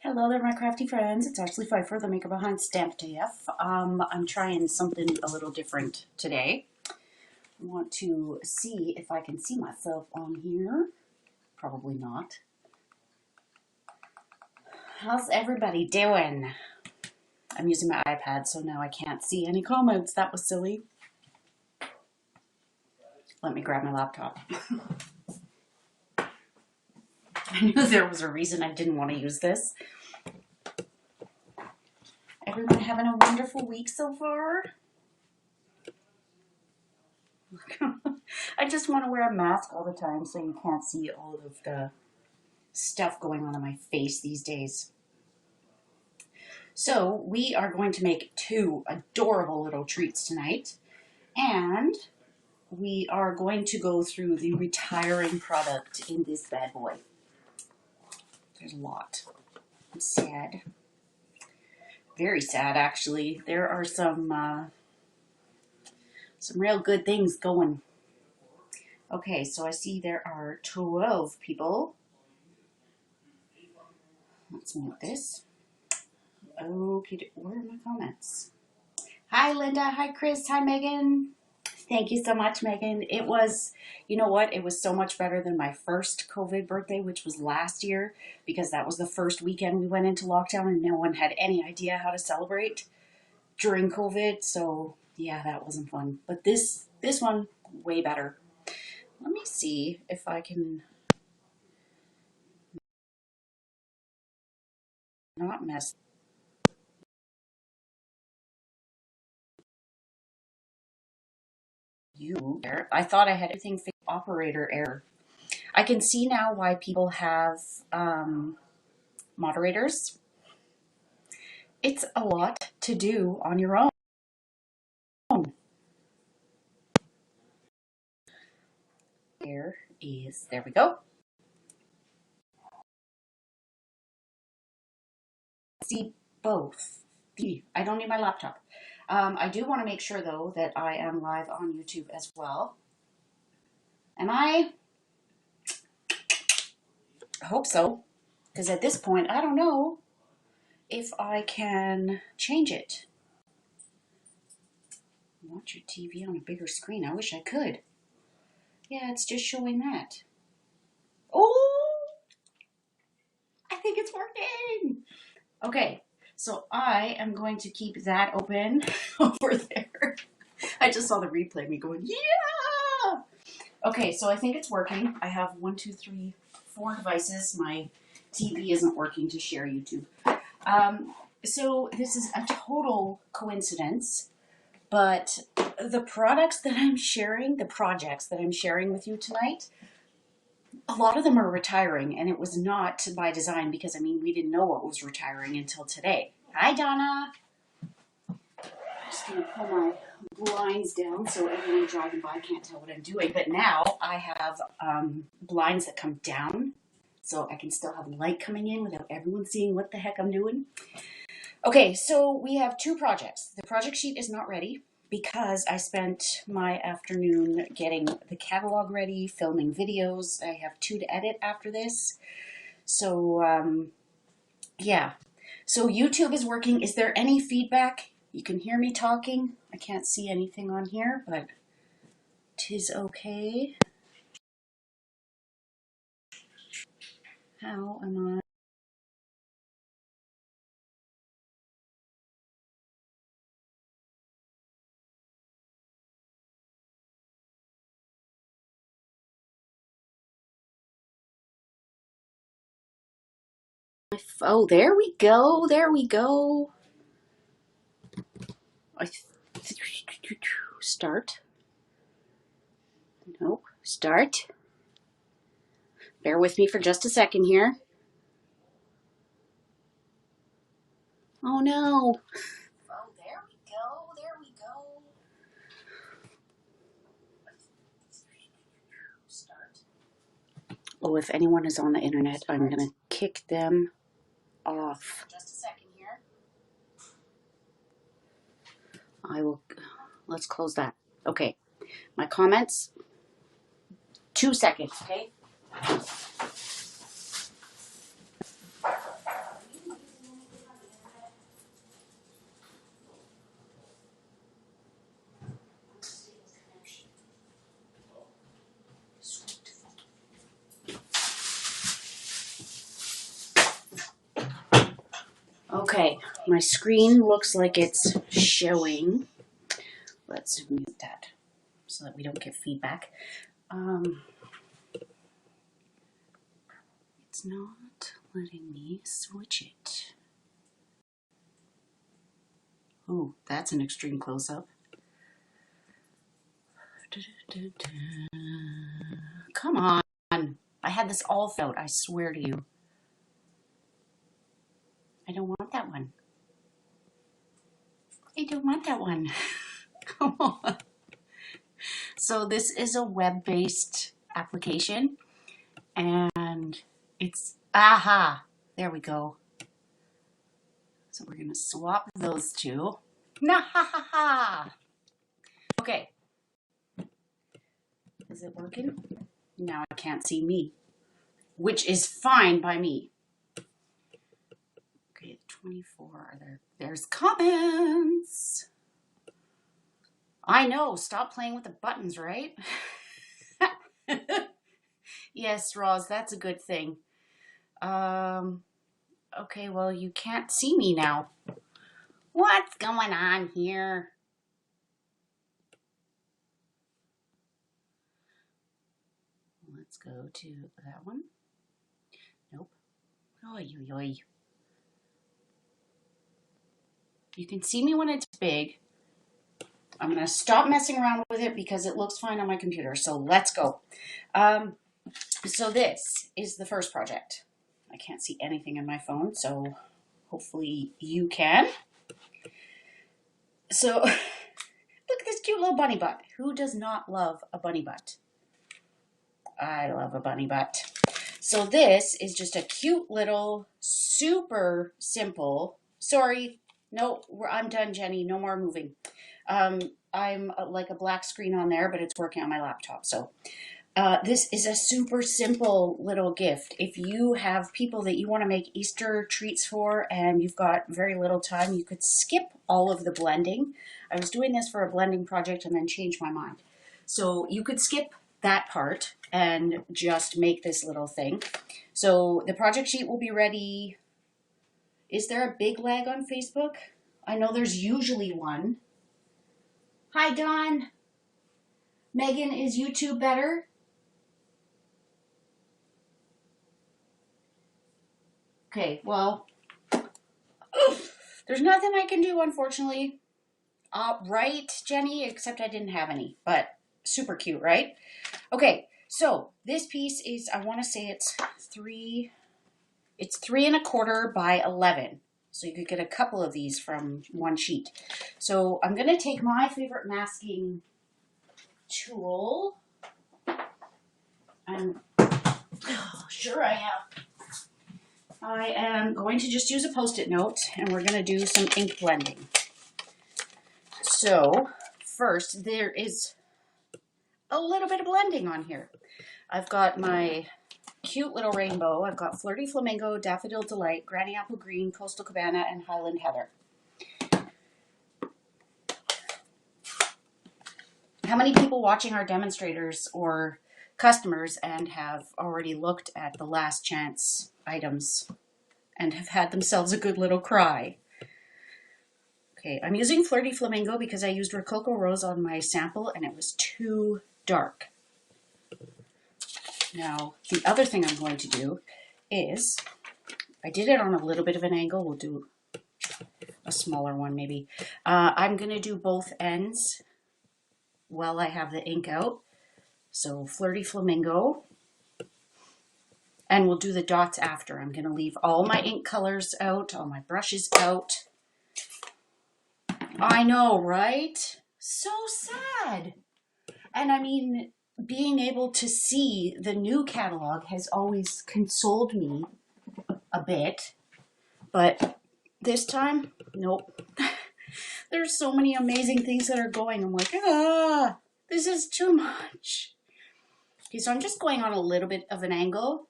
Hello there, my crafty friends. It's Ashley Pfeiffer, the maker behind Stamped AF. I'm trying something a little different today. I want to see if I can see myself on here. Probably not. How's everybody doing? I'm using my iPad, so now I can't see any comments. That was silly. Let me grab my laptop. I knew there was a reason I didn't want to use this. Everyone having a wonderful week so far? I just want to wear a mask all the time so you can't see all of the stuff going on in my face these days. So we are going to make two adorable little treats tonight, and we are going to go through the retiring product in this bad boy. There's a lot. I'm sad. Very sad, actually. There are some real good things going. Okay, so I see there are 12 people. Let's move this. Okay, where are my comments? Hi, Linda. Hi, Chris. Hi, Megan. Thank you so much, Megan. It was, you know what? It was so much better than my first COVID birthday, which was last year, because that was the first weekend we went into lockdown and no one had any idea how to celebrate during COVID. So yeah, that wasn't fun. But this one, way better. Let me see if I can not mess you there. I thought I had everything fixed. Operator error. I can see now why people have moderators. It's a lot to do on your own. There we go. See both. I don't need my laptop. I do want to make sure though that I am live on YouTube as well. Am I? I hope so, because at this point I don't know if I can change it. Watch your TV on a bigger screen. I wish I could. Yeah, it's just showing that. Oh, I think it's working. Okay, so I am going to keep that open over there. I just saw the replay of me going, yeah! Okay, so I think it's working. I have 1, 2, 3, 4 devices. My TV isn't working to share YouTube. So this is a total coincidence, but the products that I'm sharing, the projects that I'm sharing with you tonight, a lot of them are retiring, and it was not by design because, I mean, we didn't know what was retiring until today. Hi, Donna. I'm just going to pull my blinds down so everyone driving by can't tell what I'm doing. But now I have blinds that come down so I can still have light coming in without everyone seeing what the heck I'm doing. Okay, so we have two projects. The project sheet is not ready because I spent my afternoon getting the catalog ready, filming videos. I have 2 to edit after this. So, yeah. So YouTube is working. Is there any feedback? You can hear me talking. I can't see anything on here, but 'tis okay. How am I? Oh, there we go. There we go. Start. Nope. Start. Bear with me for just a second here. Oh no. Oh, there we go. There we go. Start. Oh, if anyone is on the internet, I'm going to kick them off. Just a second here. I will. Let's close that. Okay. My comments. 2 seconds, okay? Okay, my screen looks like it's showing. Let's mute that so that we don't get feedback. It's not letting me switch it. Oh, that's an extreme close-up. Come on. I had this all out, I swear to you. I don't want that one. I don't want that one. Come on. So this is a web-based application, and it's, aha, there we go. So we're going to swap those two. Nah, ha, ha, ha. Okay. Is it working? Now I can't see me, which is fine by me. Okay, 24 are there. There's comments. I know, stop playing with the buttons, right? Yes, Roz, that's a good thing. Okay, well, you can't see me now. What's going on here? Let's go to that one. Nope. Oy, oy, oy. You can see me when it's big. I'm going to stop messing around with it because it looks fine on my computer. So let's go. So this is the first project. I can't see anything in my phone, so hopefully you can. So look at this cute little bunny butt. Who does not love a bunny butt? I love a bunny butt. So this is just a cute little, super simple. Sorry, no, I'm done, Jenny. No more moving. I'm like a black screen on there, but it's working on my laptop. So this is a super simple little gift. If you have people that you want to make Easter treats for and you've got very little time, you could skip all of the blending. I was doing this for a blending project and then changed my mind. So you could skip that part and just make this little thing. So the project sheet will be ready. Is there a big lag on Facebook? I know there's usually one. Hi, Dawn. Megan, is YouTube better? Okay, well, there's nothing I can do, unfortunately. Right, Jenny? Except I didn't have any, but super cute, right? Okay, so this piece is, I want to say it's 3 3¼ by 11. So you could get a couple of these from one sheet. So I'm going to take my favorite masking tool. Sure I am. I am going to just use a Post-it note, and we're going to do some ink blending. So first, there is a little bit of blending on here. I've got my cute little rainbow. I've got Flirty Flamingo, Daffodil Delight, Granny Apple Green, Coastal Cabana, and Highland Heather. How many people watching our demonstrators or customers and have already looked at the last chance items and have had themselves a good little cry? Okay, I'm using Flirty Flamingo because I used Rococo Rose on my sample and it was too dark. Now, the other thing I'm going to do is, I did it on a little bit of an angle. We'll do a smaller one maybe. I'm going to do both ends while I have the ink out. So Flirty Flamingo. And we'll do the dots after. I'm going to leave all my ink colors out, all my brushes out. I know, right? So sad. And I mean, being able to see the new catalog has always consoled me a bit. But this time, nope. There's so many amazing things that are going. I'm like, this is too much. Okay, so I'm just going on a little bit of an angle.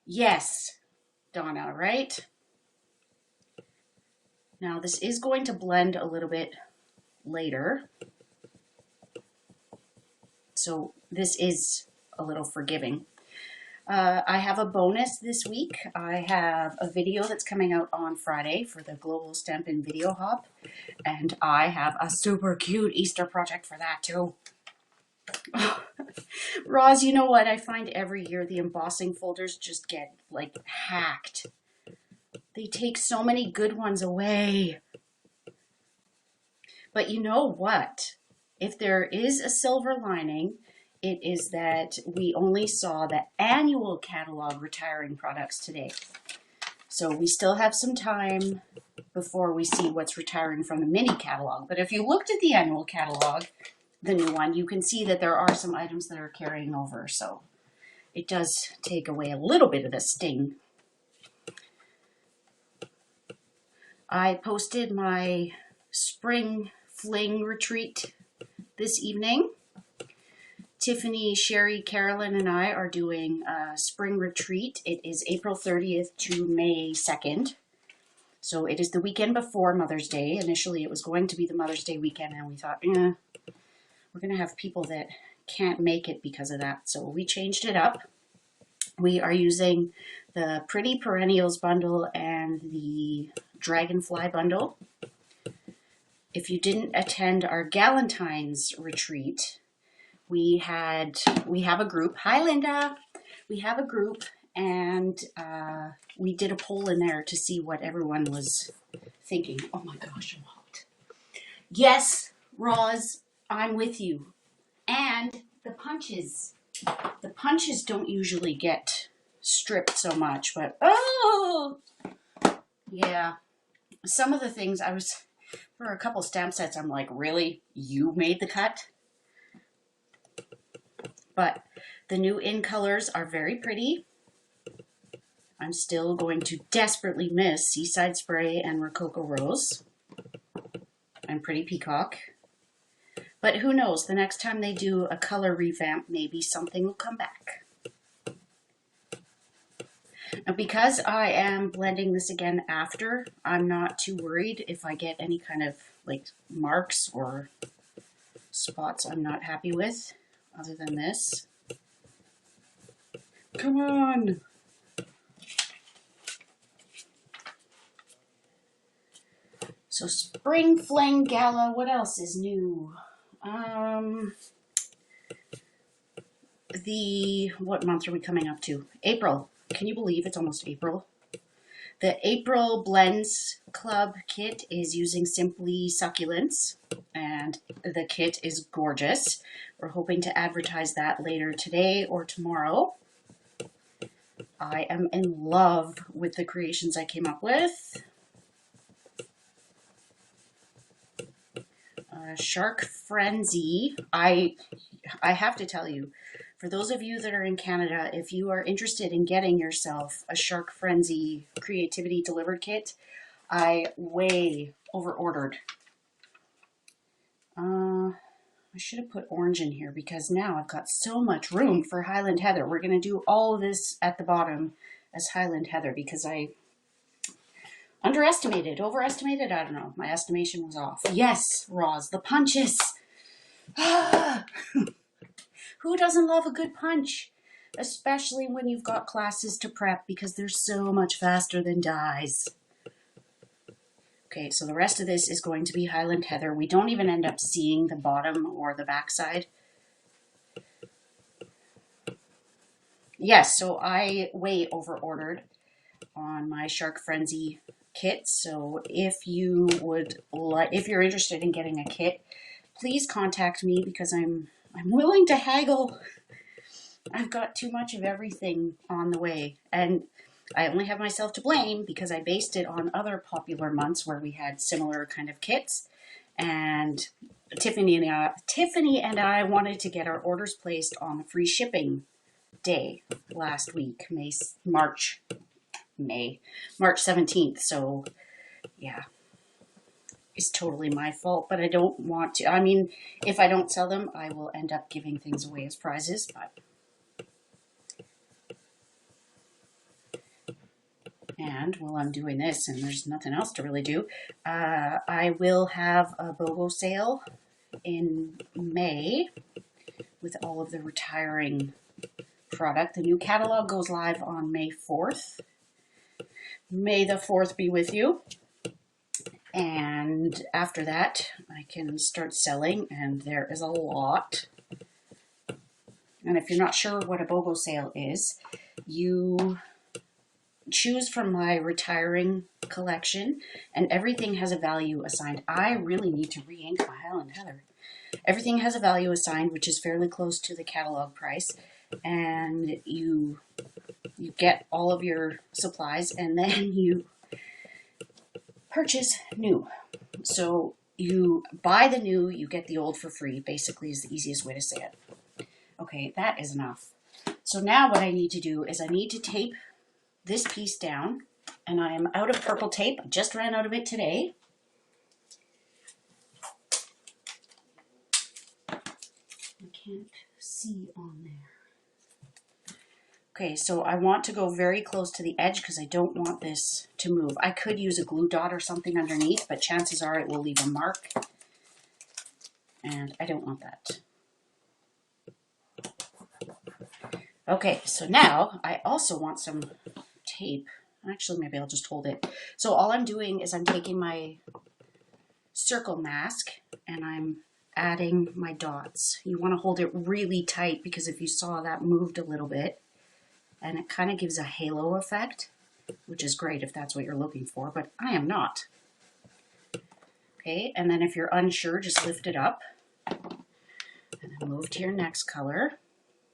Yes, Donna, right? Now this is going to blend a little bit later. So this is a little forgiving. I have a bonus this week. I have a video that's coming out on Friday for the Global Stampin' Video Hop, and I have a super cute Easter project for that too. Roz, you know what? I find every year the embossing folders just get like hacked. They take so many good ones away. But you know what? If there is a silver lining, it is that we only saw the annual catalog retiring products today. So we still have some time before we see what's retiring from the mini catalog. But if you looked at the annual catalog, the new one, you can see that there are some items that are carrying over. So it does take away a little bit of the sting. I posted my spring fling retreat this evening. Tiffany, Sherry, Carolyn, and I are doing a spring retreat. It is April 30th to May 2nd. So it is the weekend before Mother's Day. Initially, it was going to be the Mother's Day weekend, and we thought, we're going to have people that can't make it because of that. So we changed it up. We are using the Pretty Perennials bundle and the Dragonfly bundle. If you didn't attend our Galentine's retreat, we have a group. Hi, Linda. We have a group, and we did a poll in there to see what everyone was thinking. Oh my gosh, I'm hot. Yes, Roz, I'm with you. And the punches don't usually get stripped so much, but oh, yeah. Some of the things for a couple stamp sets, I'm like, really? You made the cut? But the new in colors are very pretty. I'm still going to desperately miss Seaside Spray and Rococo Rose and Pretty Peacock. But who knows, the next time they do a color revamp, maybe something will come back. Now, because I am blending this again after, I'm not too worried if I get any kind of like marks or spots I'm not happy with, other than this. Come on! So Spring Fling Gala, what else is new? What month are we coming up to? April. Can you believe it's almost April? The April Blends Club kit is using Simply Succulents, and the kit is gorgeous. We're hoping to advertise that later today or tomorrow. I am in love with the creations I came up with. Shark Frenzy. I have to tell you, for those of you that are in Canada, if you are interested in getting yourself a Shark Frenzy Creativity Delivered kit, I way over-ordered. I should have put orange in here because now I've got so much room for Highland Heather. We're going to do all of this at the bottom as Highland Heather because I overestimated, I don't know. My estimation was off. Yes, Roz, the punches. Who doesn't love a good punch? Especially when you've got classes to prep because they're so much faster than dies. Okay, so the rest of this is going to be Highland Heather. We don't even end up seeing the bottom or the back side. Yes, so I way over-ordered on my Shark Frenzy kit. So if you're interested in getting a kit, please contact me because I'm willing to haggle. I've got too much of everything on the way, and I only have myself to blame because I based it on other popular months where we had similar kind of kits, and Tiffany and I wanted to get our orders placed on the free shipping day last week, March 17th. So yeah, it's totally my fault, but I don't want to. I mean, if I don't sell them, I will end up giving things away as prizes, but and while I'm doing this, and there's nothing else to really do, I will have a BOGO sale in May with all of the retiring product. The new catalog goes live on May 4th. May the 4th be with you. And after that, I can start selling, and there is a lot. And if you're not sure what a BOGO sale is, you choose from my retiring collection, and everything has a value assigned. I really need to re-ink my Highland Heather. Everything has a value assigned, which is fairly close to the catalog price, and you get all of your supplies, and then you purchase new. So you buy the new, you get the old for free, basically is the easiest way to say it. Okay, that is enough. So now what I need to do is I need to tape this piece down, and I am out of purple tape. I just ran out of it today. I can't see on there. Okay, so I want to go very close to the edge because I don't want this to move. I could use a glue dot or something underneath, but chances are it will leave a mark, and I don't want that. Okay, so now I also want some tape. Actually, maybe I'll just hold it. So all I'm doing is I'm taking my circle mask and I'm adding my dots. You want to hold it really tight because if you saw, that moved a little bit. And it kind of gives a halo effect, which is great if that's what you're looking for, but I am not. Okay, and then if you're unsure, just lift it up. And then move to your next color.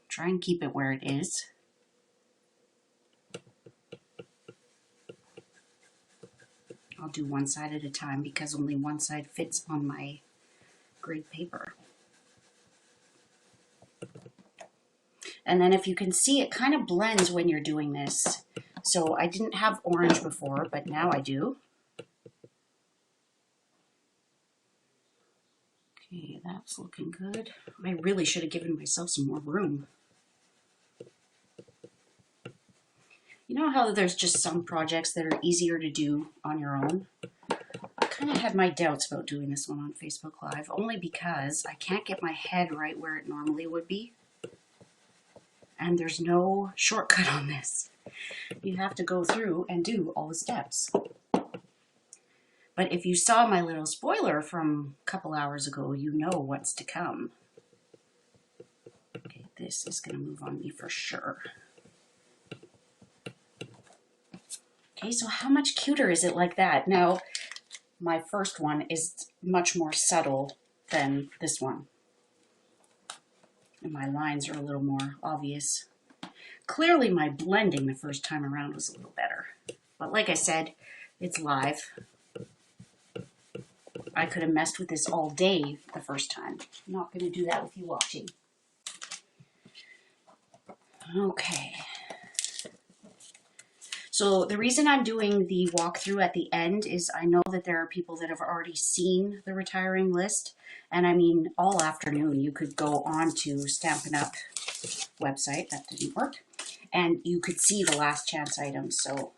Try and keep it where it is. I'll do one side at a time because only one side fits on my grade paper. And then if you can see, it kind of blends when you're doing this. So I didn't have orange before, but now I do. Okay, that's looking good. I really should have given myself some more room. You know how there's just some projects that are easier to do on your own? I kind of had my doubts about doing this one on Facebook Live, only because I can't get my head right where it normally would be. And there's no shortcut on this. You have to go through and do all the steps. But if you saw my little spoiler from a couple hours ago, you know what's to come. Okay, this is going to move on me for sure. Okay, so how much cuter is it like that? Now, my first one is much more subtle than this one. And my lines are a little more obvious. Clearly my blending the first time around was a little better. But like I said, it's live. I could have messed with this all day the first time. I'm not going to do that with you watching. Okay. So the reason I'm doing the walkthrough at the end is I know that there are people that have already seen the retiring list. And I mean, all afternoon you could go on to Stampin' Up! Website. That didn't work. And you could see the last chance items. So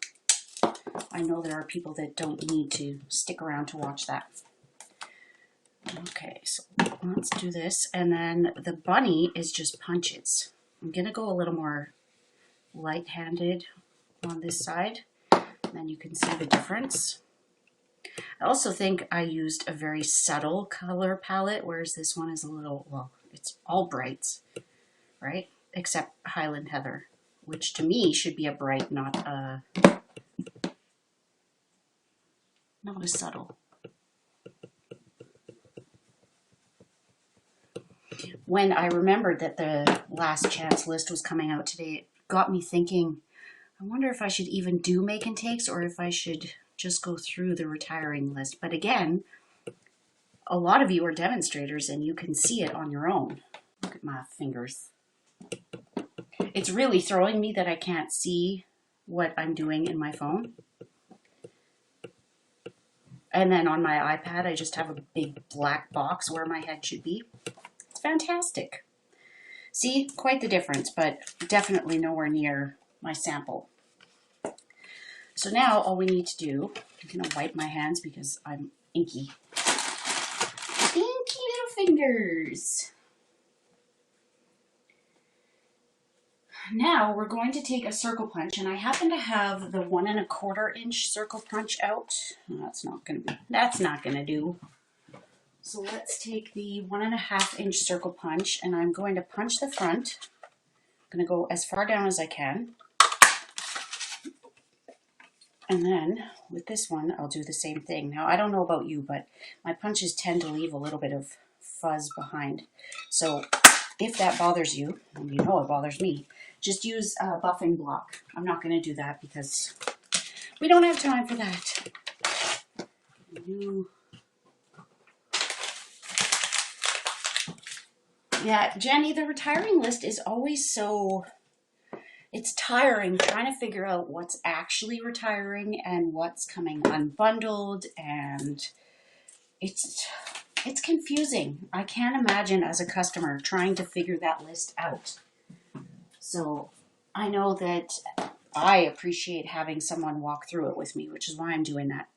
I know there are people that don't need to stick around to watch that. Okay, so let's do this. And then the bunny is just punches. I'm going to go a little more light-handed on this side, and then you can see the difference. I also think I used a very subtle color palette, whereas this one is a little, well, it's all brights, right? Except Highland Heather, which to me should be a bright, not a subtle. When I remembered that the last chance list was coming out today, it got me thinking, I wonder if I should even do make and takes or if I should just go through the retiring list. But again, a lot of you are demonstrators and you can see it on your own. Look at my fingers. It's really throwing me that I can't see what I'm doing in my phone. And then on my iPad, I just have a big black box where my head should be. It's fantastic. See, quite the difference, but definitely nowhere near my sample. So now all we need to do, I'm going to wipe my hands because I'm inky. Inky little fingers. now we're going to take a circle punch, and I happen to have the 1 1/4 inch circle punch out. That's not gonna do. So let's take the 1 1/2 inch circle punch, and I'm going to punch the front. I'm gonna go as far down as I can. And then with this one, I'll do the same thing. Now, I don't know about you, but my punches tend to leave a little bit of fuzz behind. So if that bothers you, and you know it bothers me, just use a buffing block. I'm not going to do that because we don't have time for that. Yeah, Jenny, the retiring list is always so... It's tiring trying to figure out what's actually retiring and what's coming unbundled, and it's confusing. I can't imagine as a customer trying to figure that list out. So I know that I appreciate having someone walk through it with me, which is why I'm doing that.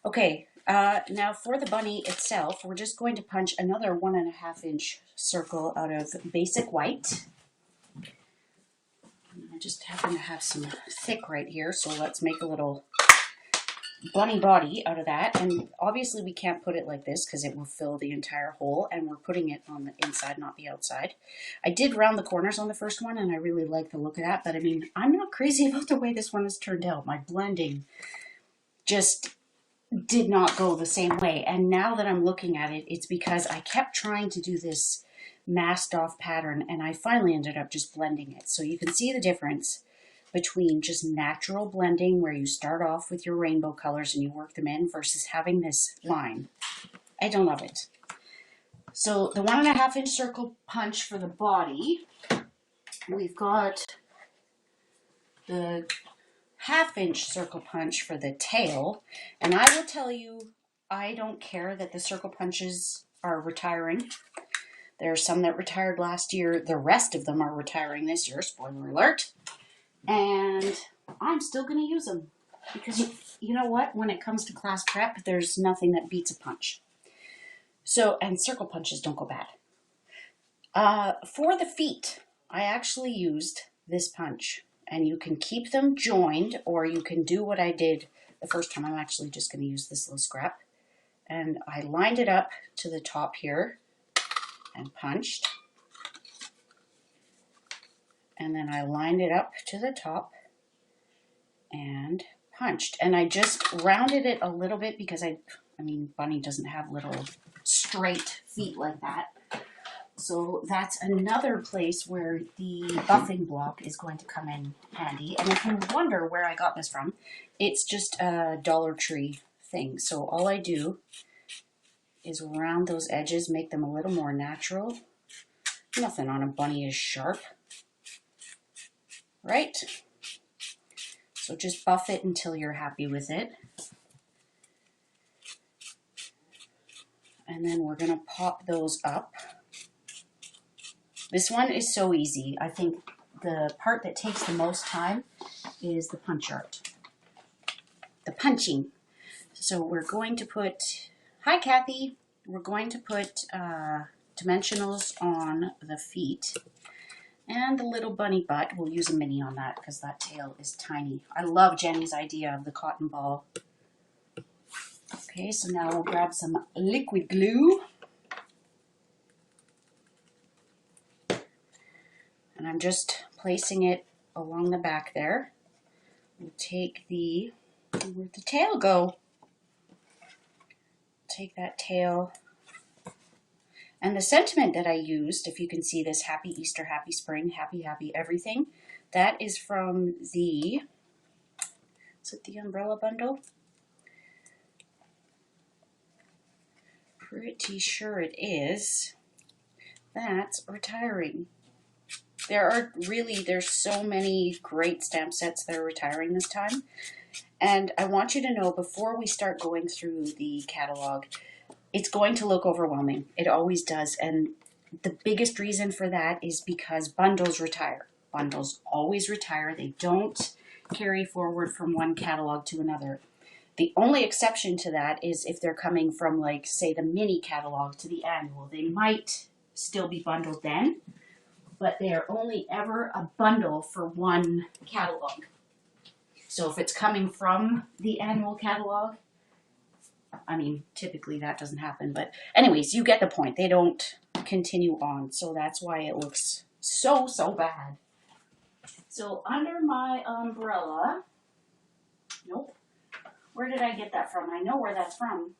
Okay, now for the bunny itself, we're just going to punch another 1 1/2 inch circle out of basic white. I just happen to have some thick right here, so let's make a little bunny body out of that. And obviously we can't put it like this because it will fill the entire hole, and we're putting it on the inside, not the outside. I did round the corners on the first one, and I really like the look of that, but I mean, I'm not crazy about the way this one has turned out. My blending just did not go the same way, and now that I'm looking at it, it's because I kept trying to do this masked off pattern, and I finally ended up just blending it. So you can see the difference between just natural blending where you start off with your rainbow colors and you work them in versus having this line. I don't love it. So the 1 1/2 inch circle punch for the body, we've got the 1/2 inch circle punch for the tail, and I will tell you, I don't care that the circle punches are retiring. There are some that retired last year. The rest of them are retiring this year, spoiler alert. And I'm still going to use them because you know what? When it comes to class prep, there's nothing that beats a punch. So, and circle punches don't go bad. For the feet, I actually used this punch, and you can keep them joined, or you can do what I did the first time. I'm actually just going to use this little scrap, and I lined it up to the top here and punched, and then I lined it up to the top and punched, and I just rounded it a little bit because I mean, Bunny doesn't have little straight feet like that. So that's another place where the buffing block is going to come in handy. And if you wonder where I got this from, it's just a Dollar Tree thing. So all I do is round those edges, make them a little more natural. Nothing on a bunny is sharp, right? So just buff it until you're happy with it. And then we're gonna pop those up. This one is so easy. I think the part that takes the most time is the punch art, the punching. So we're going to put, hi Kathy, we're going to put dimensionals on the feet. And the little bunny butt, we'll use a mini on that because that tail is tiny. I love Jenny's idea of the cotton ball. Okay, so now we'll grab some liquid glue. And I'm just placing it along the back there. We'll take the, where'd the tail go? Take that tail. And the sentiment that I used, if you can see this, happy Easter, happy spring, happy, happy everything, that is from the, is it the umbrella bundle? Pretty sure it is. That's retiring. There's so many great stamp sets that are retiring this time. And I want you to know, before we start going through the catalog, it's going to look overwhelming. It always does. And the biggest reason for that is because bundles retire. Bundles always retire. They don't carry forward from one catalog to another. The only exception to that is if they're coming from, like, say, the mini catalog to the annual. They might still be bundled then. but they're only ever a bundle for one catalog. So if it's coming from the annual catalog, I mean, typically that doesn't happen, but anyways, you get the point. They don't continue on, so that's why it looks so bad. So under my umbrella, nope. Where did I get that from? I know where that's from.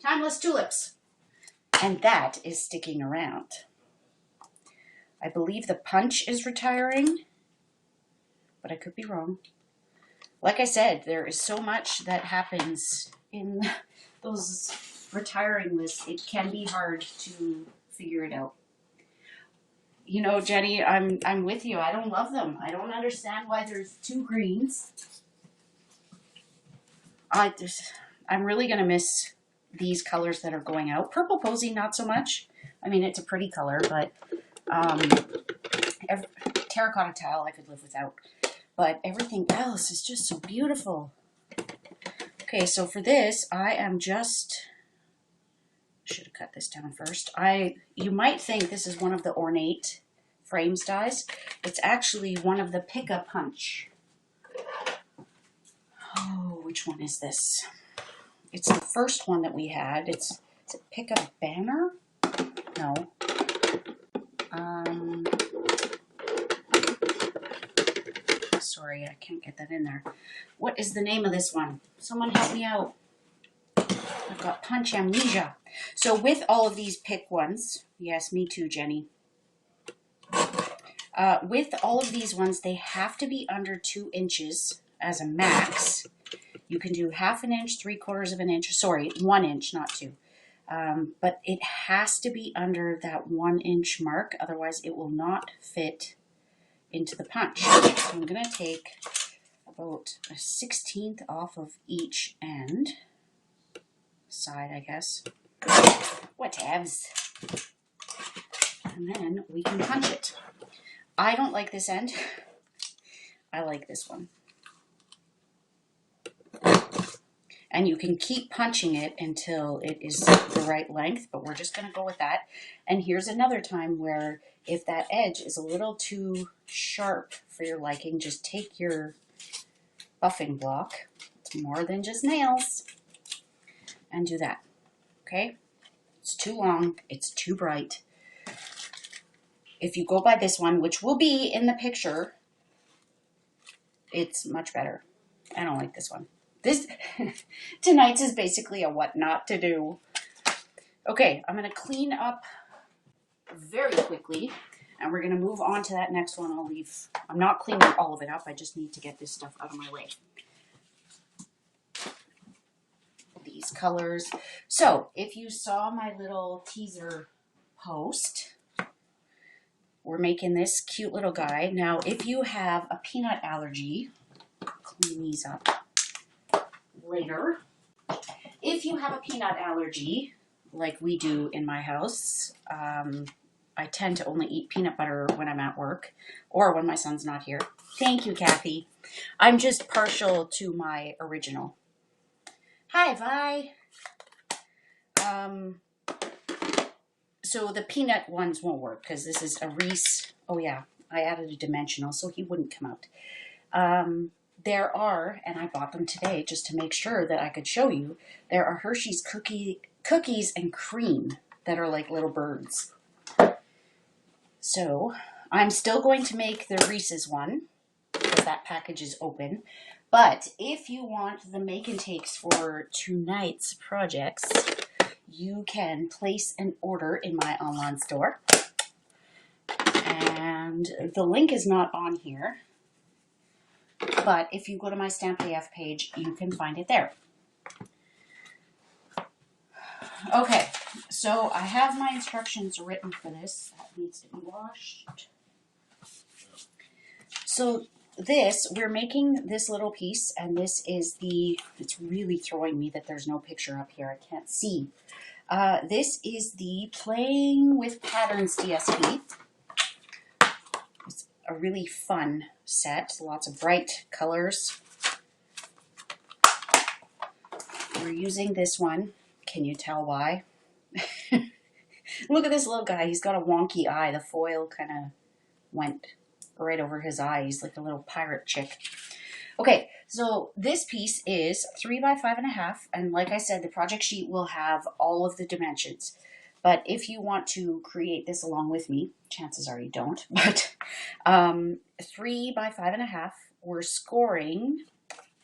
Timeless Tulips. And that is sticking around. I believe the Punch is retiring, but I could be wrong. Like I said, there is so much that happens in those retiring lists. It can be hard to figure it out. You know, Jenny, I'm with you. I don't love them. I don't understand why there's 2 greens. I'm really going to miss these colors that are going out. Purple Posy, not so much. I mean, it's a pretty color, but terracotta tile I could live without. But everything else is just so beautiful. Okay, so for this, I am just... should have cut this down first. You might think this is one of the Ornate Frames dies. It's actually one of the Pick-a-Punch. Oh, which one is this? It's the first one that we had. Is it Pick-a-Banner? No. Sorry, I can't get that in there. What is the name of this one? Someone help me out. I've got punch amnesia. So with all of these pick ones, yes, me too, Jenny. With all of these ones, they have to be under 2 inches as a max. You can do 1/2 inch, 3/4 of an inch. Sorry, 1 inch, not 2. But it has to be under that 1 inch mark. Otherwise, it will not fit into the punch. So I'm going to take about a 1/16 off of each end. Side, I guess. Whatevs. And then we can punch it. I don't like this end. I like this one. And you can keep punching it until it is the right length, but we're just going to go with that. And here's another time where if that edge is a little too sharp for your liking, just take your buffing block. It's more than just nails. And do that. Okay? It's too long. It's too bright. If you go by this one, which will be in the picture, it's much better. I don't like this one. This tonight's is basically a what not to do. Okay, I'm going to clean up very quickly, and we're going to move on to that next one. I'm not cleaning all of it up. I just need to get this stuff out of my way. These colors. So, if you saw my little teaser post, we're making this cute little guy. Now, if you have a peanut allergy, clean these up later. If you have a peanut allergy, like we do in my house, I tend to only eat peanut butter when I'm at work or when my son's not here. Thank you, Kathy. I'm just partial to my original. Hi, Vi. So the peanut ones won't work because this is a Reese. Oh yeah, I added a dimensional so he wouldn't come out. There are, and I bought them today just to make sure that I could show you, there are Hershey's cookies and cream that are like little birds. So I'm still going to make the Reese's one because that package is open. But if you want the make and takes for tonight's projects, you can place an order in my online store. And the link is not on here. But if you go to my Stamp AF page, you can find it there. Okay, so I have my instructions written for this. That needs to be washed. So we're making this little piece, and this is it's really throwing me that there's no picture up here. I can't see. This is the Playing with Patterns DSP. It's a really fun set, lots of bright colors. We're using this one. Can you tell why? Look at this little guy. He's got a wonky eye. The foil kind of went right over his eye. He's like a little pirate chick. Okay, so this piece is 3 by 5.5, and like I said, the project sheet will have all of the dimensions. But if you want to create this along with me, chances are you don't, but 3 by 5.5, we're scoring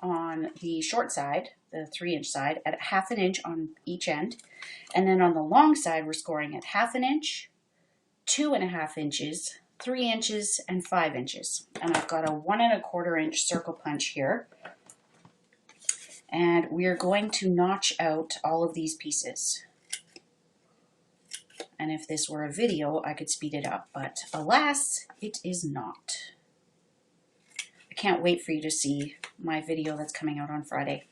on the short side, the 3-inch side, at 1/2 inch on each end. And then on the long side, we're scoring at 1/2 inch, 2.5 inches, 3 inches, and 5 inches. And I've got a 1 1/4 inch circle punch here. And we're going to notch out all of these pieces. And if this were a video, I could speed it up, but alas, it is not. I can't wait for you to see my video that's coming out on Friday.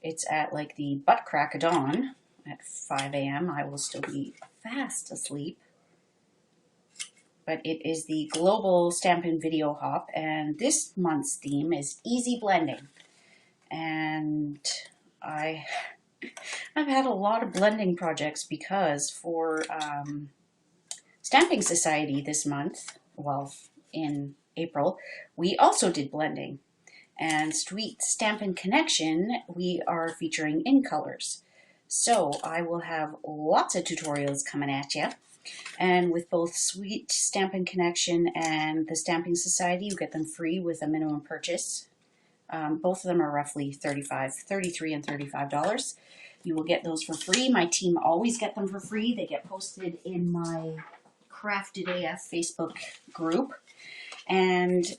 It's at like the butt crack of dawn at 5 a.m. I will still be fast asleep. But it is the Global Stampin' Video Hop, and this month's theme is easy blending. And I've had a lot of blending projects because for Stamping Society this month, well, in April, we also did blending. And Sweet Stampin' Connection, we are featuring in colors. So I will have lots of tutorials coming at you. And with both Sweet Stampin' Connection and the Stamping Society, you get them free with a minimum purchase. Both of them are roughly $33 and $35. You will get those for free. My team always get them for free. They get posted in my Crafted AF Facebook group. And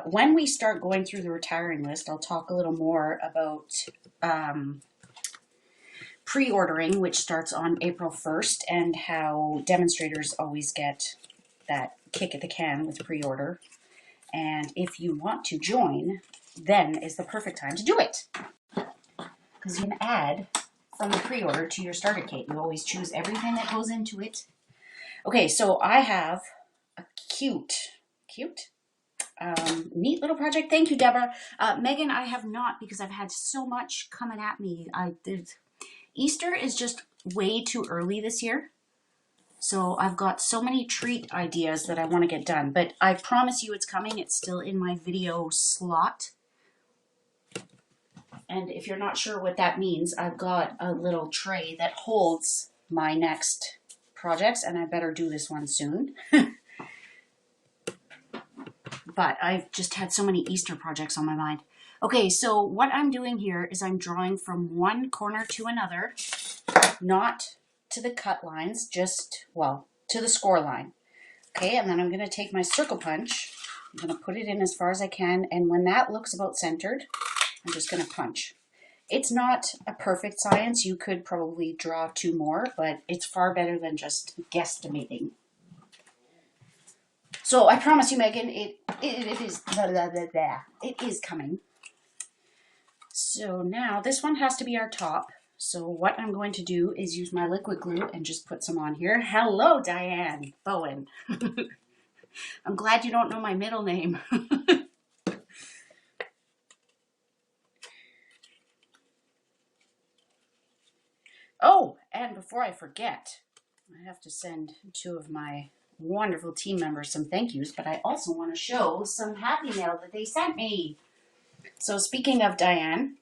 when we start going through the retiring list, I'll talk a little more about pre-ordering, which starts on April 1st, and how demonstrators always get that kick at the can with pre-order. And if you want to join, then is the perfect time to do it. Because you can add from the pre-order to your starter kit. You always choose everything that goes into it. Okay, so I have a cute, neat little project. Thank you, Deborah. Megan, I have not, because I've had so much coming at me. Easter is just way too early this year. So I've got so many treat ideas that I want to get done. But I promise you it's coming. It's still in my video slot. And if you're not sure what that means, I've got a little tray that holds my next projects, and I better do this one soon. But I've just had so many Easter projects on my mind. Okay, so what I'm doing here is I'm drawing from one corner to another, not to the cut lines, just, well, to the score line. Okay, and then I'm going to take my circle punch. I'm going to put it in as far as I can, and when that looks about centered, I'm just going to punch. It's not a perfect science. You could probably draw 2 more, but it's far better than just guesstimating. So I promise you, Megan, it is it is coming. So now this one has to be our top. So what I'm going to do is use my liquid glue and just put some on here. Hello, Diane Bowen. I'm glad you don't know my middle name. Oh, and before I forget, I have to send 2 of my wonderful team members some thank yous, but I also want to show some happy mail that they sent me. So speaking of Diane,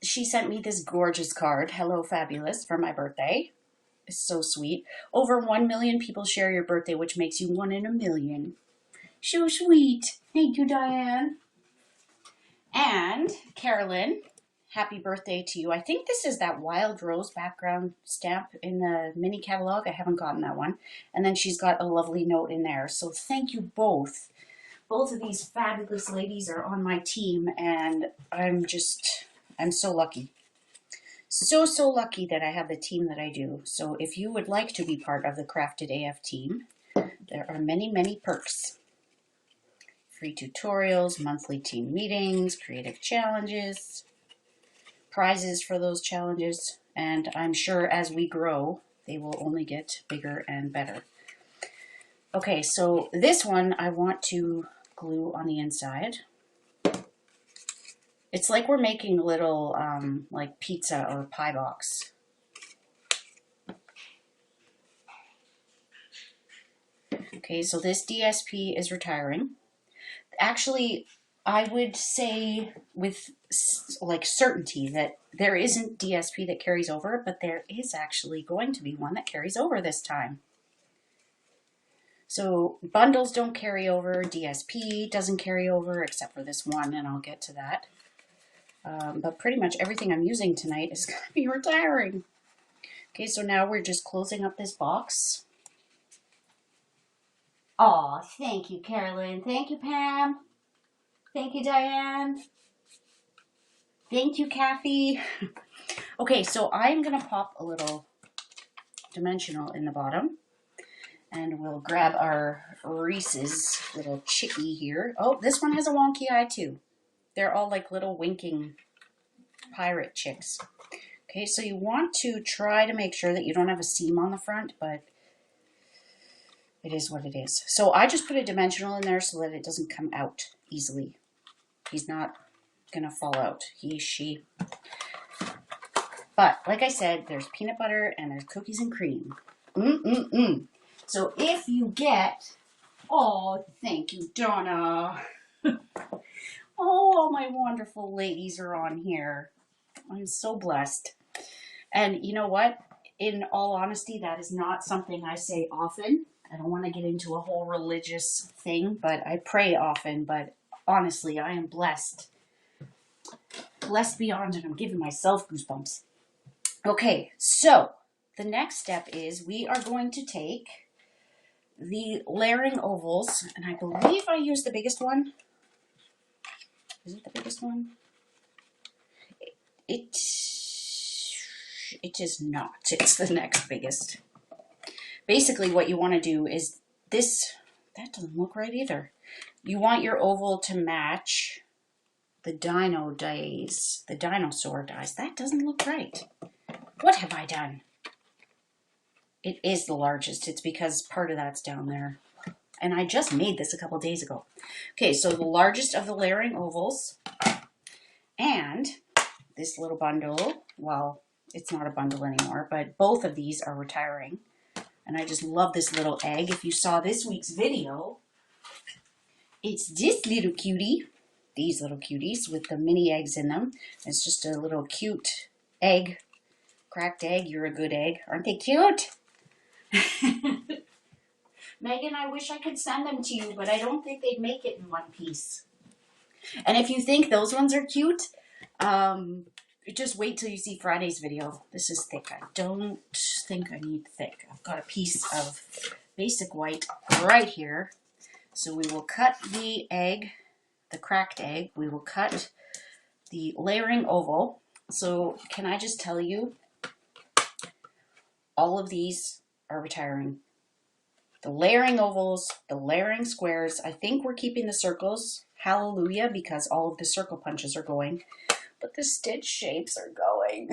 she sent me this gorgeous card, Hello Fabulous, for my birthday. It's so sweet. Over 1 million people share your birthday, which makes you 1 in a million. So sweet. Thank you, Diane. And Carolyn, happy birthday to you. I think this is that Wild Rose background stamp in the mini catalog. I haven't gotten that one. And then she's got a lovely note in there. So thank you both. Both of these fabulous ladies are on my team, and I'm so lucky. So lucky that I have the team that I do. So if you would like to be part of the Crafted AF team, there are many perks. Free tutorials, monthly team meetings, creative challenges, prizes for those challenges, and I'm sure as we grow, they will only get bigger and better. Okay, so this one I want to glue on the inside. It's like we're making a little like pizza or pie box. Okay, so this DSP is retiring. Actually, I would say with like certainty that there isn't DSP that carries over, but there is actually going to be one that carries over this time. So bundles don't carry over, DSP doesn't carry over except for this one, and I'll get to that. But pretty much everything I'm using tonight is going to be retiring. Okay, so now we're just closing up this box. Oh, thank you, Carolyn. Thank you, Pam. Thank you, Diane. Thank you, Kathy. Okay, so I'm going to pop a little dimensional in the bottom. And we'll grab our Reese's little chickie here. Oh, this one has a wonky eye too. They're all like little winking pirate chicks. Okay, so you want to try to make sure that you don't have a seam on the front, but it is what it is. So I just put a dimensional in there so that it doesn't come out easily. He's not gonna fall out. He, she. But like I said, there's peanut butter and there's cookies and cream. So if you get, oh, thank you, Donna. Oh, all my wonderful ladies are on here. I'm so blessed. And you know what? In all honesty, that is not something I say often. I don't want to get into a whole religious thing, but I pray often. But honestly, I am blessed. Blessed beyond, and I'm giving myself goosebumps. Okay, so the next step is we are going to take the layering ovals, and I believe I used the biggest one. Is it the biggest one? It is not. It's the next biggest. Basically, what you want to do is this. That doesn't look right either. You want your oval to match the dino dies, the dinosaur dies. That doesn't look right. What have I done? It is the largest. It's because part of that's down there. And I just made this a couple days ago. Okay, so the largest of the layering ovals. And this little bundle, well, it's not a bundle anymore, but both of these are retiring. And I just love this little egg. If you saw this week's video, it's this little cutie, these little cuties with the mini eggs in them. It's just a little cute egg, cracked egg. You're a good egg. Aren't they cute? Megan, I wish I could send them to you, but I don't think they'd make it in one piece. And if you think those ones are cute, just wait till you see Friday's video. This is thick. I don't think I need thick. I've got a piece of basic white right here. So we will cut the egg, the cracked egg. We will cut the layering oval. So can I just tell you, all of these are retiring. The layering ovals, the layering squares. I think we're keeping the circles. Hallelujah, because all of the circle punches are going. But the stitch shapes are going.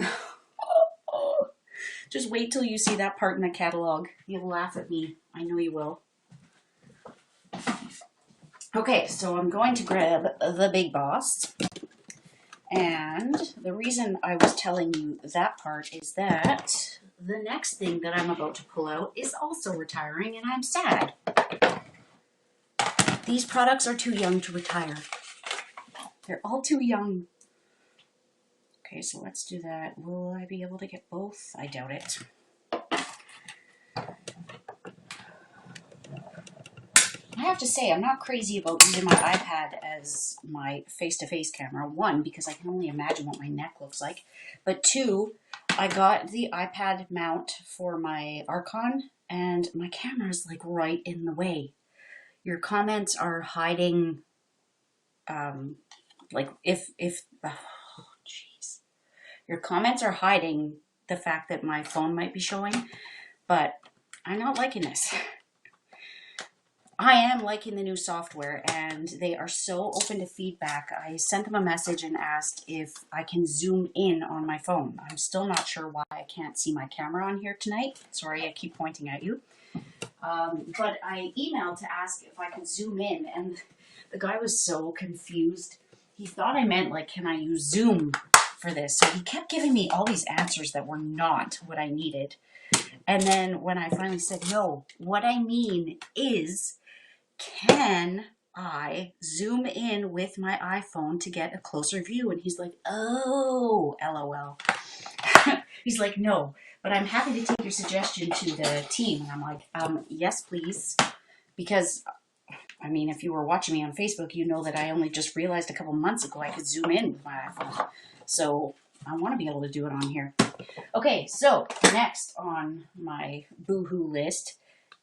Just wait till you see that part in the catalog. You'll laugh at me. I know you will. Okay, so I'm going to grab the Big Boss. And the reason I was telling you that part is that the next thing that I'm about to pull out is also retiring, and I'm sad. These products are too young to retire. They're all too young. Okay, so let's do that. Will I be able to get both? I doubt it. I have to say, I'm not crazy about using my iPad as my face-to-face camera. One, because I can only imagine what my neck looks like. But two, I got the iPad mount for my Archon, and my camera is like right in the way. Your comments are hiding, like if your comments are hiding the fact that my phone might be showing, but I'm not liking this. I am liking the new software, and they are so open to feedback. I sent them a message and asked if I can zoom in on my phone. I'm still not sure why I can't see my camera on here tonight. Sorry, I keep pointing at you. But I emailed to ask if I could zoom in, and the guy was so confused. he thought I meant like, can I use Zoom for this? So he kept giving me all these answers that were not what I needed. And then when I finally said, no, what I mean is, can I zoom in with my iPhone to get a closer view? And he's like, oh, LOL. He's like, no, but I'm happy to take your suggestion to the team. And I'm like, yes, please. Because, I mean, if you were watching me on Facebook, you know that I only just realized a couple months ago I could zoom in with my iPhone. So I want to be able to do it on here. Okay, so next on my boohoo list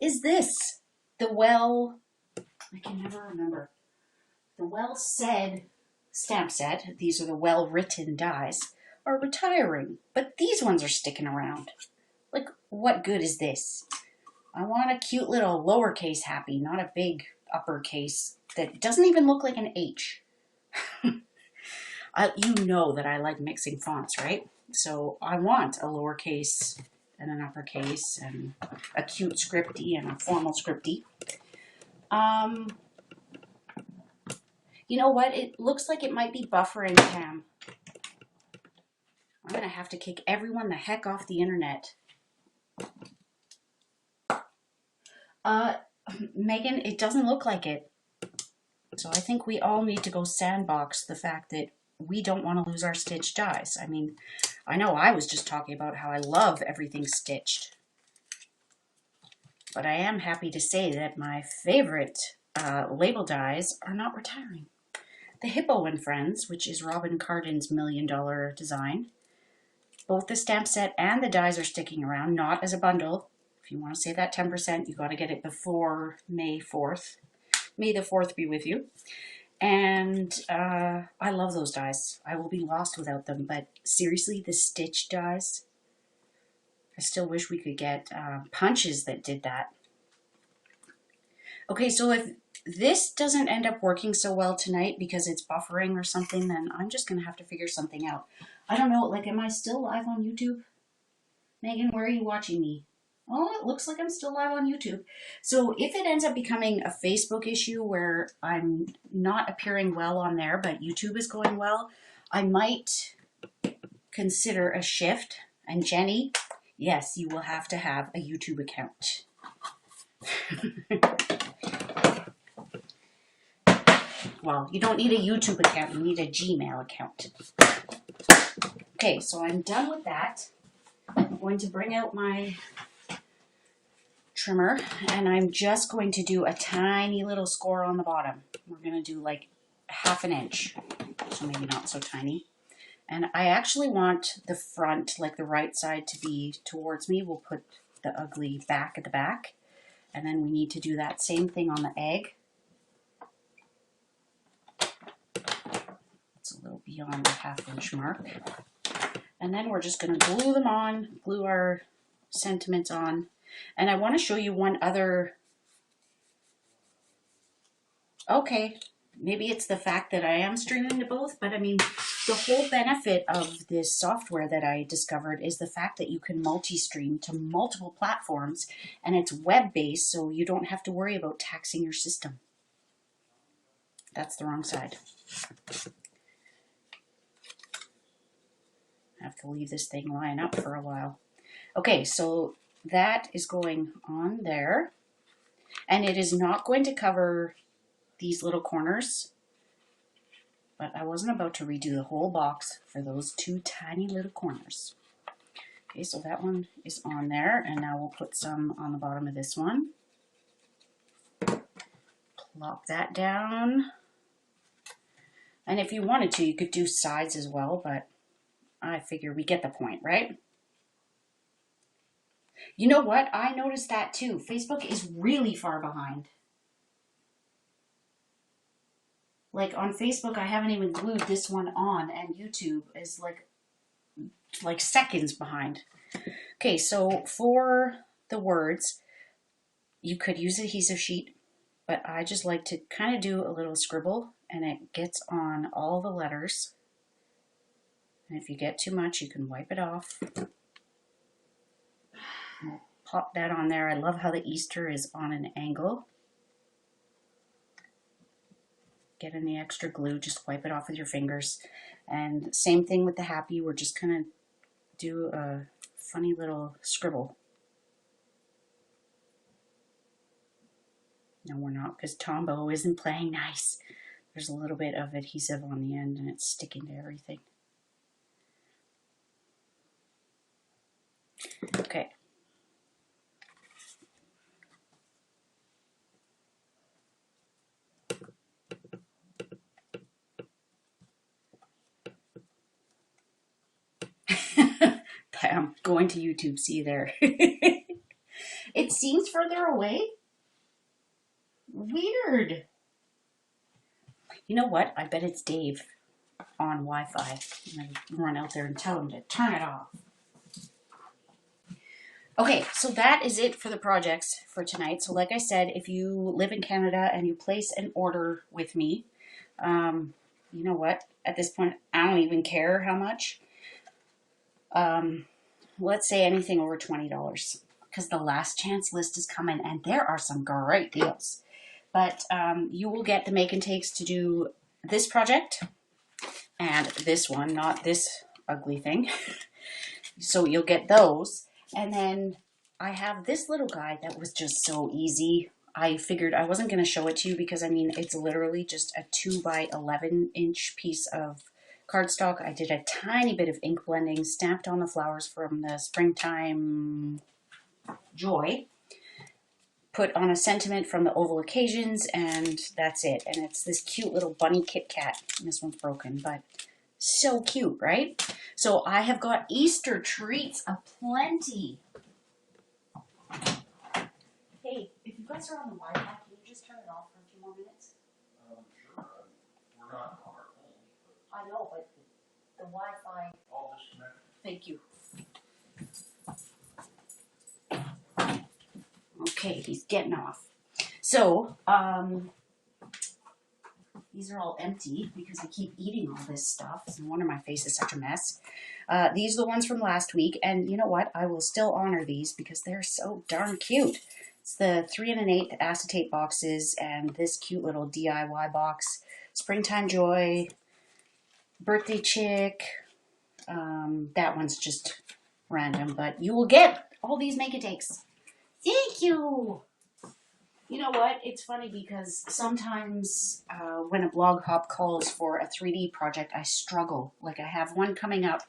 is this. The I can never remember. The Well Said stamp set, these are the well-written dies, are retiring. But these ones are sticking around. Like, what good is this? I want a cute little lowercase happy, not a big uppercase that doesn't even look like an H. You know that I like mixing fonts, right? So I want a lowercase and an uppercase and a cute scripty and a formal scripty. You know what? It looks like it might be buffering, Pam. I'm going to have to kick everyone the heck off the internet. Megan, it doesn't look like it. So I think we all need to go sandbox the fact that we don't want to lose our stitched dies. I mean, I know I was just talking about how I love everything stitched. But I am happy to say that my favorite label dies are not retiring. The Hippo and Friends, which is Robin Cardin's $1 million design. Both the stamp set and the dies are sticking around, not as a bundle. If you want to save that 10%, you got to get it before May 4th. May the 4th be with you. And I love those dies. I will be lost without them. But seriously, the stitch dies, I still wish we could get punches that did that. Okay, so if this doesn't end up working so well tonight because it's buffering or something, then I'm just going to have to figure something out. I don't know, like, am I still live on YouTube? Megan, where are you watching me? Oh, it looks like I'm still live on YouTube. So if it ends up becoming a Facebook issue where I'm not appearing well on there, but YouTube is going well, I might consider a shift. And Jenny, yes, you will have to have a YouTube account. Well, you don't need a YouTube account, you need a Gmail account. Okay, so I'm done with that. I'm going to bring out my trimmer, and I'm just going to do a tiny little score on the bottom. We're going to do like 1/2 inch, so maybe not so tiny. And I actually want the front, like the right side, to be towards me. We'll put the ugly back at the back, and then we need to do that same thing on the egg. It's a little beyond the 1/2 inch mark. And then we're just going to glue them on, glue our sentiments on. And I want to show you one other. Okay, maybe it's the fact that I am streaming to both, but I mean, the whole benefit of this software that I discovered is the fact that you can multi-stream to multiple platforms, and it's web-based, so you don't have to worry about taxing your system. That's the wrong side. I have to leave this thing line up for a while. Okay, so that is going on there, and it is not going to cover these little corners, but I wasn't about to redo the whole box for those 2 tiny little corners. Okay, so that one is on there, and now we'll put some on the bottom of this one. Plop that down. And if you wanted to, you could do sides as well, but I figure we get the point, right? You know what? I noticed that too. Facebook is really far behind. Like on Facebook, I haven't even glued this one on, and YouTube is like seconds behind. Okay, so for the words, you could use adhesive sheet, but I just like to kind of do a little scribble, and it gets on all the letters. And if you get too much, you can wipe it off. We'll pop that on there. I love how the Easter is on an angle. get any extra glue, just wipe it off with your fingers. And same thing with the happy, we're just gonna do a funny little scribble. No, we're not, because Tombo isn't playing nice. There's a little bit of adhesive on the end and it's sticking to everything. Okay. Pam, going to YouTube, see you there. It seems further away. Weird. You know what? I bet it's Dave on Wi-Fi. I'm gonna run out there and tell him to turn it off. Okay, so that is it for the projects for tonight. So like I said, if you live in Canada and you place an order with me, you know what? At this point, I don't even care how much. Let's say anything over $20, because the last chance list is coming and there are some great deals. But you will get the make and takes to do this project and this one, not this ugly thing. So you'll get those. And then I have this little guy that was just so easy. I figured I wasn't going to show it to you because, I mean, it's literally just a 2 by 11 inch piece of cardstock. I did a tiny bit of ink blending, stamped on the flowers from the Springtime Joy, put on a sentiment from the Oval Occasions, and that's it. And it's this cute little bunny Kit Kat. This one's broken, but so cute, right? So I have got Easter treats aplenty. Hey, if you guys are on the Wi-Fi, can you just turn it off for a few more minutes? Sure. We're not on our phone. I know, but the Wi-Fi. I'll disconnect. Thank you. Okay, he's getting off. So, these are all empty because I keep eating all this stuff. No wonder my face is such a mess. These are the ones from last week, and you know what? I will still honor these because they're so darn cute. It's the 3 1/8 acetate boxes and this cute little DIY box. Springtime Joy, Birthday Chick. That one's just random, but you will get all these make and takes. Thank you. You know what? It's funny because sometimes when a blog hop calls for a 3D project, I struggle. Like I have one coming up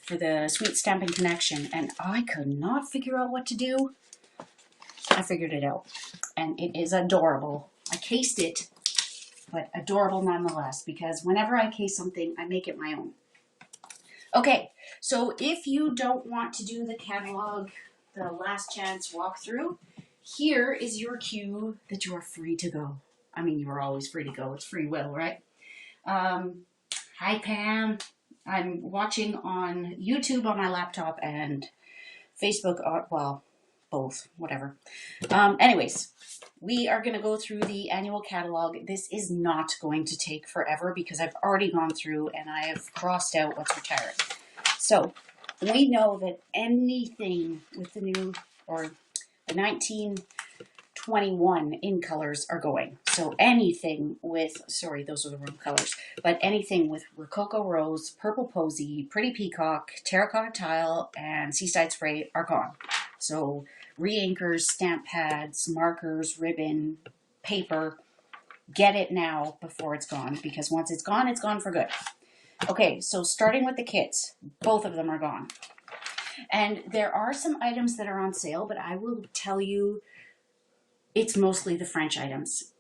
for the Sweet Stamping Connection, and I could not figure out what to do. I figured it out, and it is adorable. I cased it, but adorable nonetheless, because whenever I case something, I make it my own. Okay, so if you don't want to do the catalog, the last chance walkthrough, here is your cue that you are free to go. I mean, you are always free to go. It's free will, right? Hi, Pam. I'm watching on YouTube on my laptop and Facebook, well, both, whatever. Anyways, we are going to go through the annual catalog. This is not going to take forever because I've already gone through and I have crossed out what's retired. So we know that anything with the new, or the 1921 in colors are going. So anything with, sorry, those are the wrong colors, but anything with Rococo Rose, Purple Posy, Pretty Peacock, Terracotta Tile, and Seaside Spray are gone. So re-inkers, stamp pads, markers, ribbon, paper, get it now before it's gone, because once it's gone for good. Okay, so starting with the kits, both of them are gone. And there are some items that are on sale, but I will tell you it's mostly the French items.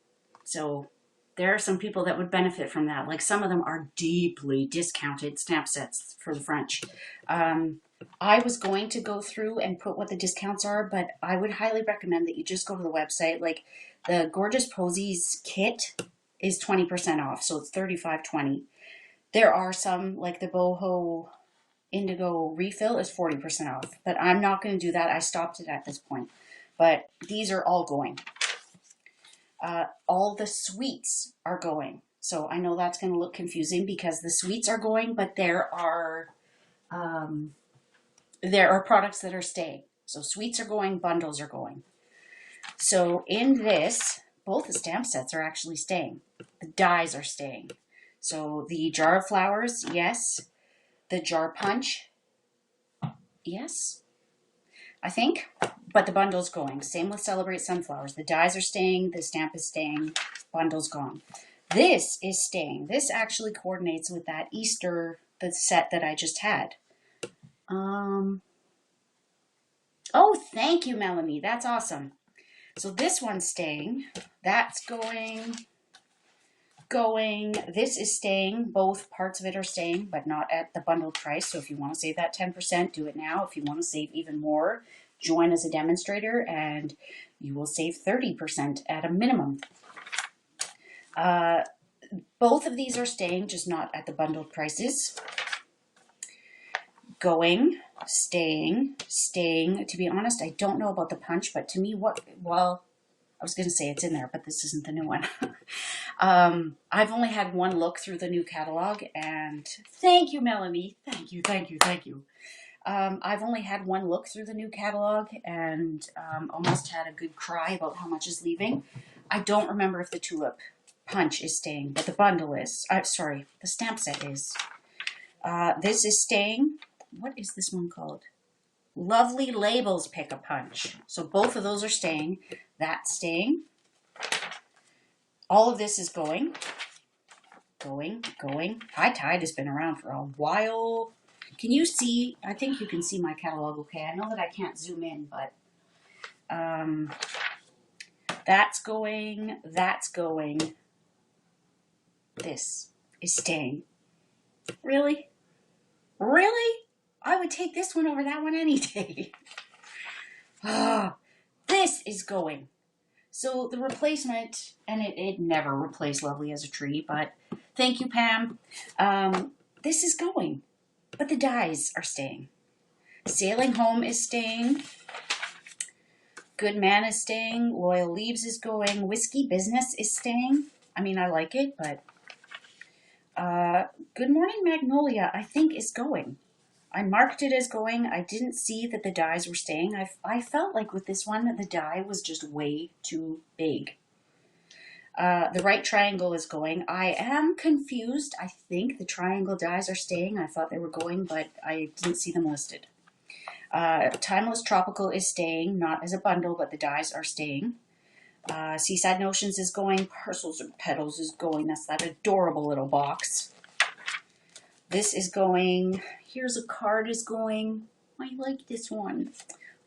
So there are some people that would benefit from that. Like some of them are deeply discounted stamp sets for the French. I was going to go through and put what the discounts are, but I would highly recommend that you just go to the website. Like the Gorgeous Posies kit is 20% off, so it's $35.20. There are some, like the Boho Indigo refill is 40% off, but I'm not going to do that. I stopped it at this point, but these are all going. All the sweets are going. So I know that's going to look confusing because the sweets are going, but there are products that are staying. So sweets are going, bundles are going. So in this, both the stamp sets are actually staying. The dies are staying. So the jar of flowers, yes. The jar punch, yes, I think. But the bundle's going. Same with Celebrate Sunflowers. The dies are staying. The stamp is staying. Bundle's gone. This is staying. This actually coordinates with that Easter, the set that I just had. Oh, thank you, Melanie. That's awesome. So this one's staying. That's going. This is staying. Both parts of it are staying, but not at the bundled price. So if you want to save that 10%, do it now. If you want to save even more, join as a demonstrator and you will save 30% at a minimum. Both of these are staying, just not at the bundled prices. Going, staying. To be honest, I don't know about the punch, but to me, well, I was going to say it's in there, but this isn't the new one. I've only had one look through the new catalog, and thank you, Melanie. Thank you. I've only had one look through the new catalog, and almost had a good cry about how much is leaving. I don't remember if the tulip punch is staying, but the bundle is. Sorry, the stamp set is. This is staying. What is this one called? Lovely Labels Pick a Punch. So both of those are staying. That's staying. All of this is going. High Tide has been around for a while. Can you see? I think you can see my catalog okay. I know that I can't zoom in, but that's going. This is staying. Really? I would take this one over that one any day. This is going. So the replacement, and it never replaced Lovely as a Tree, but thank you, Pam. This is going, but the dies are staying. Sailing Home is staying. Good Man is staying. Loyal Leaves is going. Whiskey Business is staying. I mean, I like it, but Good Morning Magnolia, I think, is going. I marked it as going. I didn't see that the dies were staying. I felt like with this one, the die was just way too big. The Right Triangle is going. I am confused. I think the triangle dies are staying. I thought they were going, but I didn't see them listed. Timeless Tropical is staying, not as a bundle, but the dies are staying. Seaside Notions is going. Parcels and Petals is going. That's that adorable little box. This is going. Here's a Card is going. I like this one.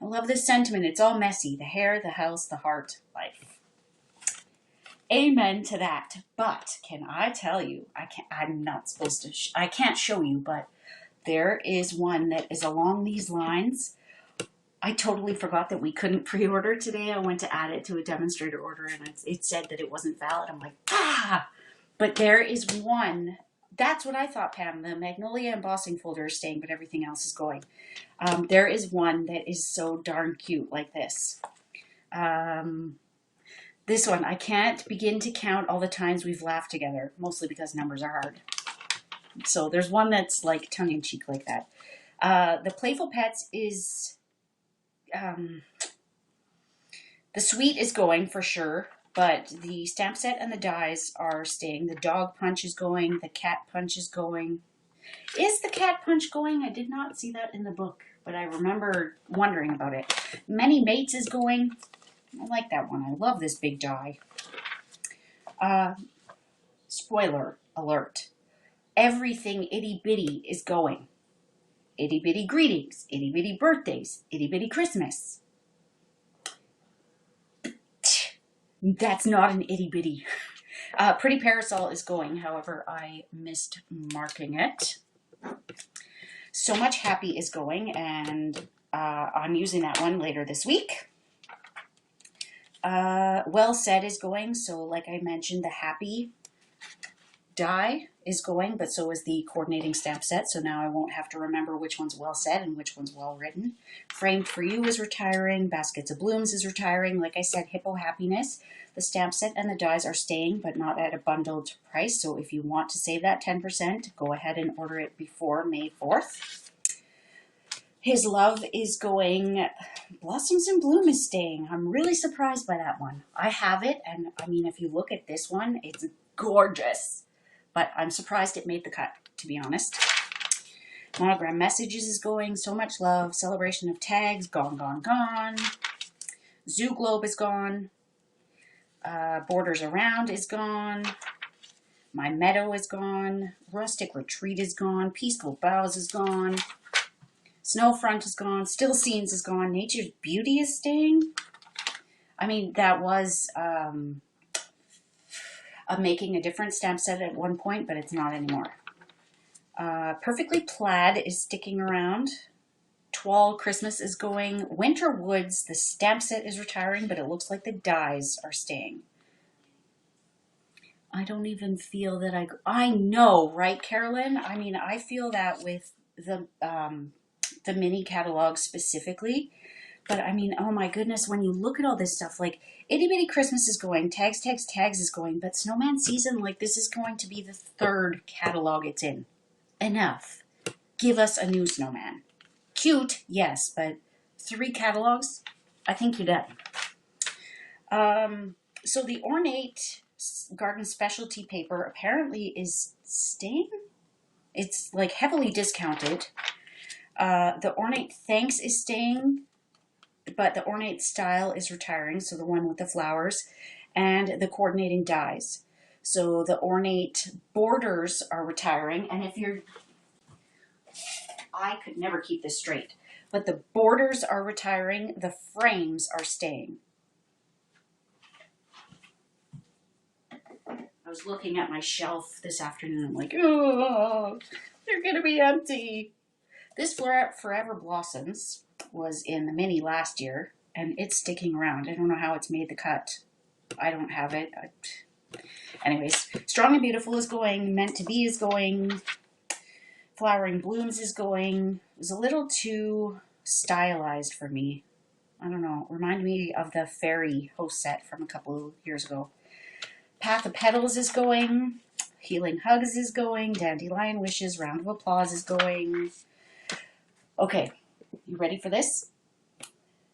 I love this sentiment. It's all messy. The hair, the house, the heart, life. Amen to that. But can I tell you, I'm not supposed to, I can't show you, but there is one that is along these lines. I totally forgot that we couldn't pre-order today. I went to add it to a demonstrator order and it said that it wasn't valid. I'm like, but there is one. That's what I thought, Pam. The Magnolia embossing folder is staying, but everything else is going. There is one that is so darn cute like this. This one, I can't begin to count all the times we've laughed together, mostly because numbers are hard. So there's one that's like tongue-in-cheek like that. The Playful Pets is... the Sweet is going for sure. But the stamp set and the dies are staying. The Dog Punch is going. The Cat Punch is going. Is the Cat Punch going? I did not see that in the book, but I remember wondering about it. Many Mates is going. I like that one. I love this big die. Spoiler alert. Everything Itty Bitty is going. Itty Bitty Greetings. Itty Bitty Birthdays. Itty Bitty Christmas. That's not an itty bitty. Pretty Parasol is going. However, I missed marking it. So Much Happy is going, and I'm using that one later this week. Well Said is going. So like I mentioned, the Happy die is going, but so is the coordinating stamp set. So now I won't have to remember which one's well said and which one's well written. Framed for You is retiring. Baskets of Blooms is retiring. Like I said, Hippo Happiness, the stamp set and the dies are staying, but not at a bundled price. So if you want to save that 10%, go ahead and order it before May 4th. His Love is going. Blossoms in Bloom is staying. I'm really surprised by that one. I have it, and I mean, if you look at this one, it's gorgeous. But I'm surprised it made the cut, to be honest. Monogram Messages is going. So Much Love. Celebration of Tags. Gone, gone, gone. Zoo Globe is gone. Borders Around is gone. My Meadow is gone. Rustic Retreat is gone. Peaceful Boughs is gone. Snowfront is gone. Still Scenes is gone. Nature's Beauty is staying. I mean, that was a Making a Difference stamp set at one point, but it's not anymore. Perfectly Plaid is sticking around. Twal Christmas is going. Winter Woods, the stamp set is retiring, but it looks like the dies are staying. I don't even feel that I know, right, Carolyn? I mean, I feel that with the mini catalog specifically. But I mean, oh my goodness, when you look at all this stuff, like Itty Bitty Christmas is going, Tags, Tags, Tags is going, but Snowman Season, like this is going to be the third catalog it's in. Enough. Give us a new snowman. Cute, yes, but 3 catalogs, I think you're done. So the Ornate Garden Specialty paper apparently is staying. It's like heavily discounted. The Ornate Thanks is staying, but the Ornate Style is retiring, so the one with the flowers, and the Coordinating Dies. So the Ornate Borders are retiring, and if you're, I could never keep this straight, but the borders are retiring, the frames are staying. I was looking at my shelf this afternoon, I'm like, oh, they're gonna be empty. This Forever Blossoms was in the mini last year, and it's sticking around. I don't know how it's made the cut. I don't have it. Anyways, Strong and Beautiful is going. Meant to Be is going. Flowering Blooms is going. It was a little too stylized for me. I don't know. Reminded me of the Fairy host set from a couple of years ago. Path of Petals is going. Healing Hugs is going. Dandelion Wishes, Round of Applause is going. Okay, you ready for this?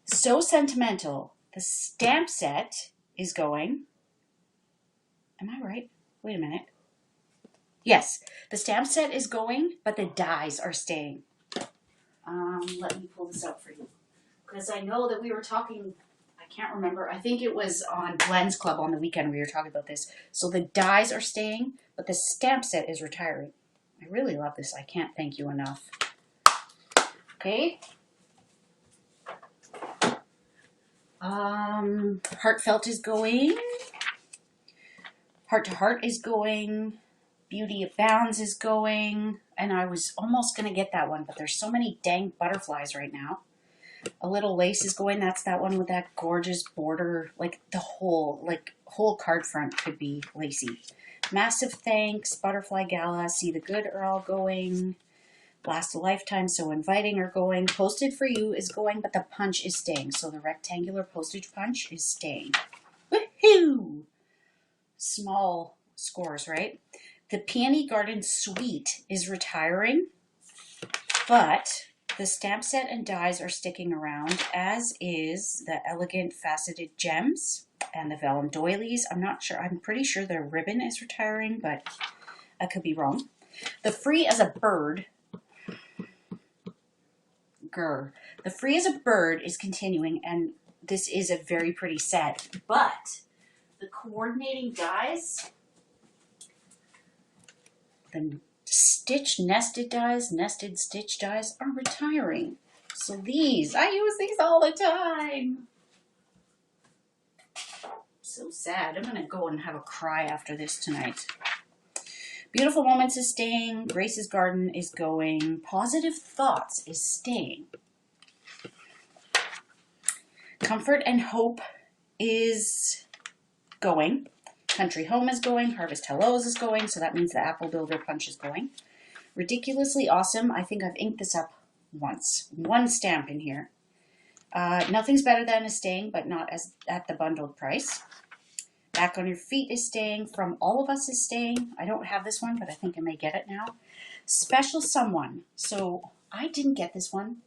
So Sentimental, the stamp set is going. Am I right? Wait a minute. Yes, the stamp set is going, but the dies are staying. Let me pull this out for you. Because I know that we were talking, I can't remember, I think it was on Blends Club on the weekend we were talking about this. So the dies are staying, but the stamp set is retiring. I really love this. I can't thank you enough. Okay. Heartfelt is going. Heart to Heart is going. Beauty Abounds is going. And I was almost going to get that one, but there's so many dang butterflies right now. A Little Lace is going. That's that one with that gorgeous border. Like the whole card front could be lacy. Massive Thanks, Butterfly Gala, See the Good are all going. Last a Lifetime, So Inviting are going. Posted for You is going, but the punch is staying. So the rectangular postage punch is staying. Woohoo! Small scores, right? The Peony Garden Suite is retiring, but the stamp set and dies are sticking around, as is the Elegant Faceted Gems and the Vellum Doilies. I'm not sure. I'm pretty sure the ribbon is retiring, but I could be wrong. The Free as a Bird. The Free as a Bird is continuing, and this is a very pretty set, but the Coordinating Dies, the Stitch Nested Dies, Nested Stitch Dies are retiring. So these, I use these all the time. So sad. I'm going to go and have a cry after this tonight. Beautiful Moments is staying. Grace's Garden is going. Positive Thoughts is staying. Comfort and Hope is going. Country Home is going. Harvest Hellos is going. So that means the Apple Builder Punch is going. Ridiculously Awesome. I think I've inked this up once. One stamp in here. Nothing's Better Than is staying, but not as at the bundled price. Back on Your Feet is staying. From All of Us is staying. I don't have this one, but I think I may get it now. Special Someone. So I didn't get this one.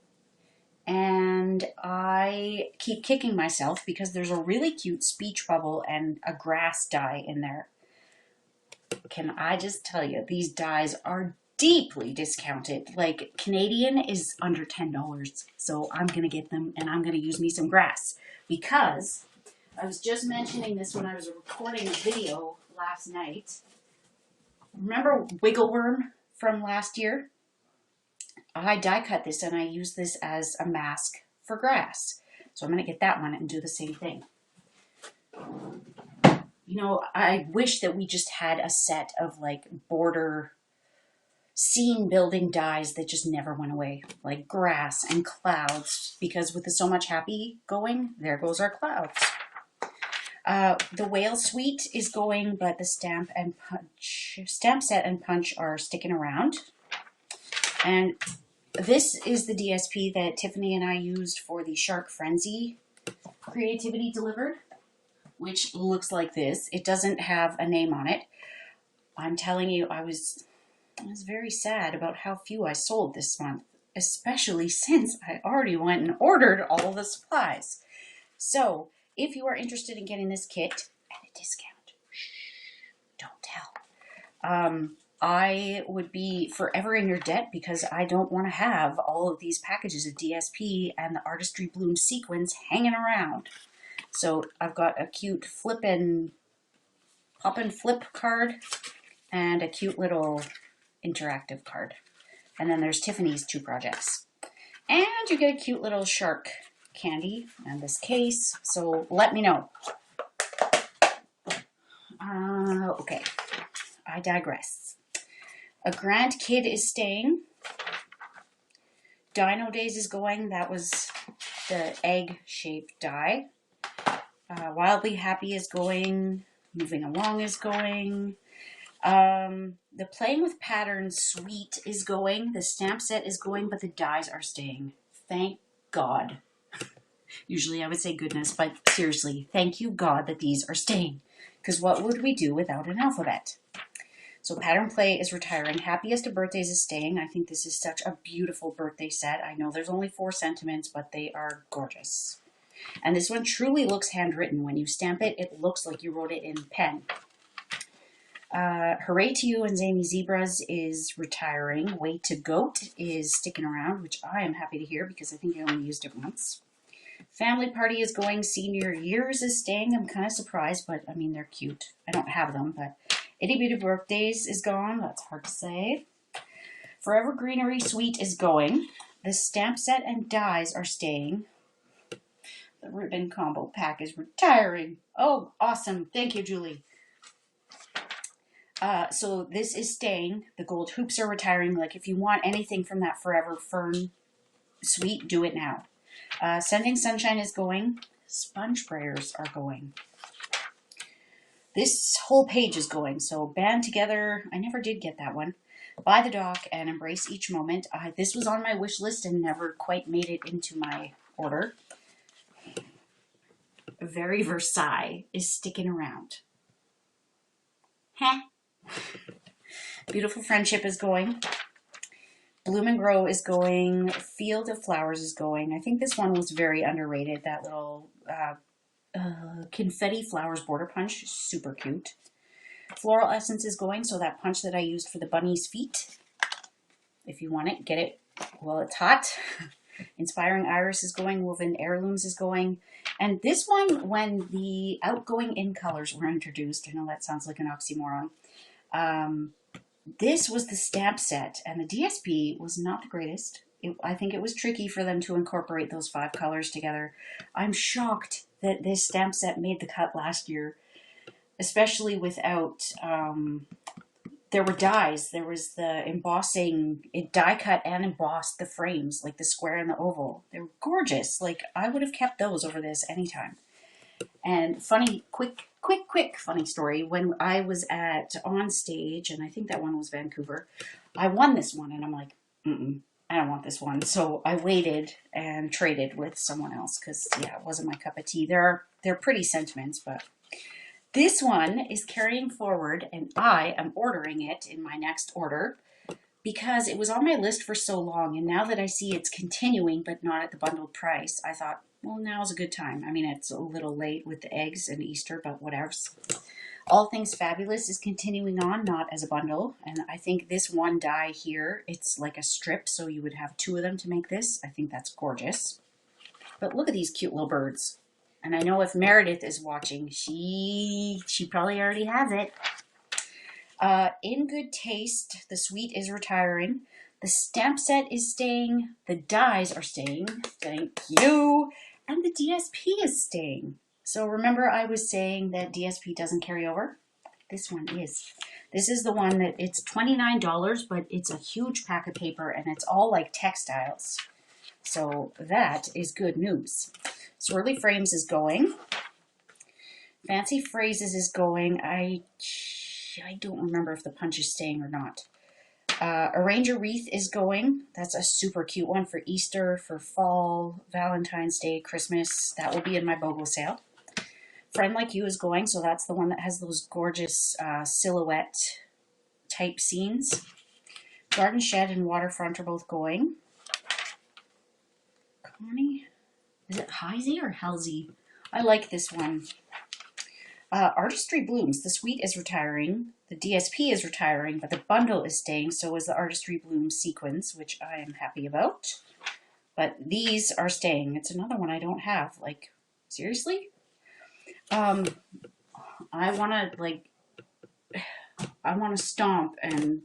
And I keep kicking myself because there's a really cute speech bubble and a grass die in there. can I just tell you, these dyes are deeply discounted. Like Canadian is under $10. So I'm going to get them and I'm going to use me some grass because I was just mentioning this when I was recording a video last night. Remember Wiggle Worm from last year? I die cut this and I use this as a mask for grass. So I'm going to get that one and do the same thing. You know, I wish that we just had a set of like border scene building dyes that just never went away, like grass and clouds, because with the So Much Happy going, there goes our clouds. The Whale Suite is going, but the Stamp Set and Punch are sticking around. And this is the DSP that Tiffany and I used for the Shark Frenzy Creativity Delivered, which looks like this. It doesn't have a name on it. I'm telling you, I was very sad about how few I sold this month, especially since I already went and ordered all the supplies. So, if you are interested in getting this kit at a discount, don't tell. I would be forever in your debt because I don't want to have all of these packages of DSP and the Artistry Bloom sequins hanging around. So I've got a cute pop and flip card and a cute little interactive card. And then there's Tiffany's 2 projects. And you get a cute little shark candy and this case. So let me know. Okay, I digress. A Grand Kid is staying. Dino Days is going. That was the egg-shaped die. Wildly Happy is going. Moving Along is going. The Playing with Patterns Suite is going. The stamp set is going, but the dies are staying. Thank God. Usually I would say goodness, but seriously, thank you God that these are staying. Because what would we do without an alphabet? So Pattern Play is retiring. Happiest of Birthdays is staying. I think this is such a beautiful birthday set. I know there's only 4 sentiments, but they are gorgeous. And this one truly looks handwritten. When you stamp it, it looks like you wrote it in pen. Hooray to You and Zany Zebras is retiring. Way to Goat is sticking around, which I am happy to hear because I think I only used it once. Family Party is going. Senior Years is staying. I'm kind of surprised, but I mean, they're cute. I don't have them, but Itty Bitty Birthdays is gone. That's hard to say. Forever Greenery Suite is going. The stamp set and dies are staying. The ribbon combo pack is retiring. Oh, awesome. Thank you, Julie. So this is staying. The gold hoops are retiring. Like if you want anything from that Forever Fern suite, do it now. Sending Sunshine is going. Sponge sprayers are going. This whole page is going. So Band Together. I never did get that one. Buy the Dock and Embrace Each Moment. This was on my wish list and never quite made it into my order. Very Versailles is sticking around. Heh. Beautiful Friendship is going. Bloom and Grow is going. Field of Flowers is going. I think this one was very underrated. That little confetti flowers border punch. Super cute. Floral Essence is going. So that punch that I used for the bunny's feet. If you want it, get it while it's hot. Inspiring Iris is going. Woven Heirlooms is going. And this one, when the outgoing in colors were introduced, I know that sounds like an oxymoron. This was the stamp set, and the DSP was not the greatest. I think it was tricky for them to incorporate those 5 colors together. I'm shocked that this stamp set made the cut last year, especially without, there were dies. There was the embossing, it die cut and embossed the frames, like the square and the oval. They were gorgeous. Like, I would have kept those over this anytime. And funny, quick funny story. When I was at On Stage, and I think that one was Vancouver, I won this one, and I'm like, I don't want this one. So I waited and traded with someone else because, yeah, it wasn't my cup of tea. They're pretty sentiments, but this one is carrying forward, and I am ordering it in my next order because it was on my list for so long, and now that I see it's continuing but not at the bundled price, I thought, well, now's a good time. I mean, it's a little late with the eggs and Easter, but whatevs. All Things Fabulous is continuing on, not as a bundle. And I think this one die here, it's like a strip, so you would have 2 of them to make this. I think that's gorgeous. But look at these cute little birds. And I know if Meredith is watching, she probably already has it. In Good Taste, the suite is retiring. The stamp set is staying. The dies are staying. Thank you. And the DSP is staying. So remember I was saying that DSP doesn't carry over? This one is. This is the one that it's $29, but it's a huge pack of paper and it's all like textiles. So that is good news. Swirly Frames is going. Fancy Phrases is going. I don't remember if the punch is staying or not. Arrange a Wreath is going. That's a super cute one for Easter, for fall, Valentine's Day, Christmas. That will be in my BOGO sale. Friend Like You is going, so that's the one that has those gorgeous silhouette type scenes. Garden Shed and Waterfront are both going. Connie? Is it Heisey or Halsey? I like this one. Artistry Blooms. The suite is retiring. The DSP is retiring, but the bundle is staying. So is the Artistry Blooms sequins, which I am happy about. But these are staying. It's another one I don't have. Like, seriously? I want to stomp and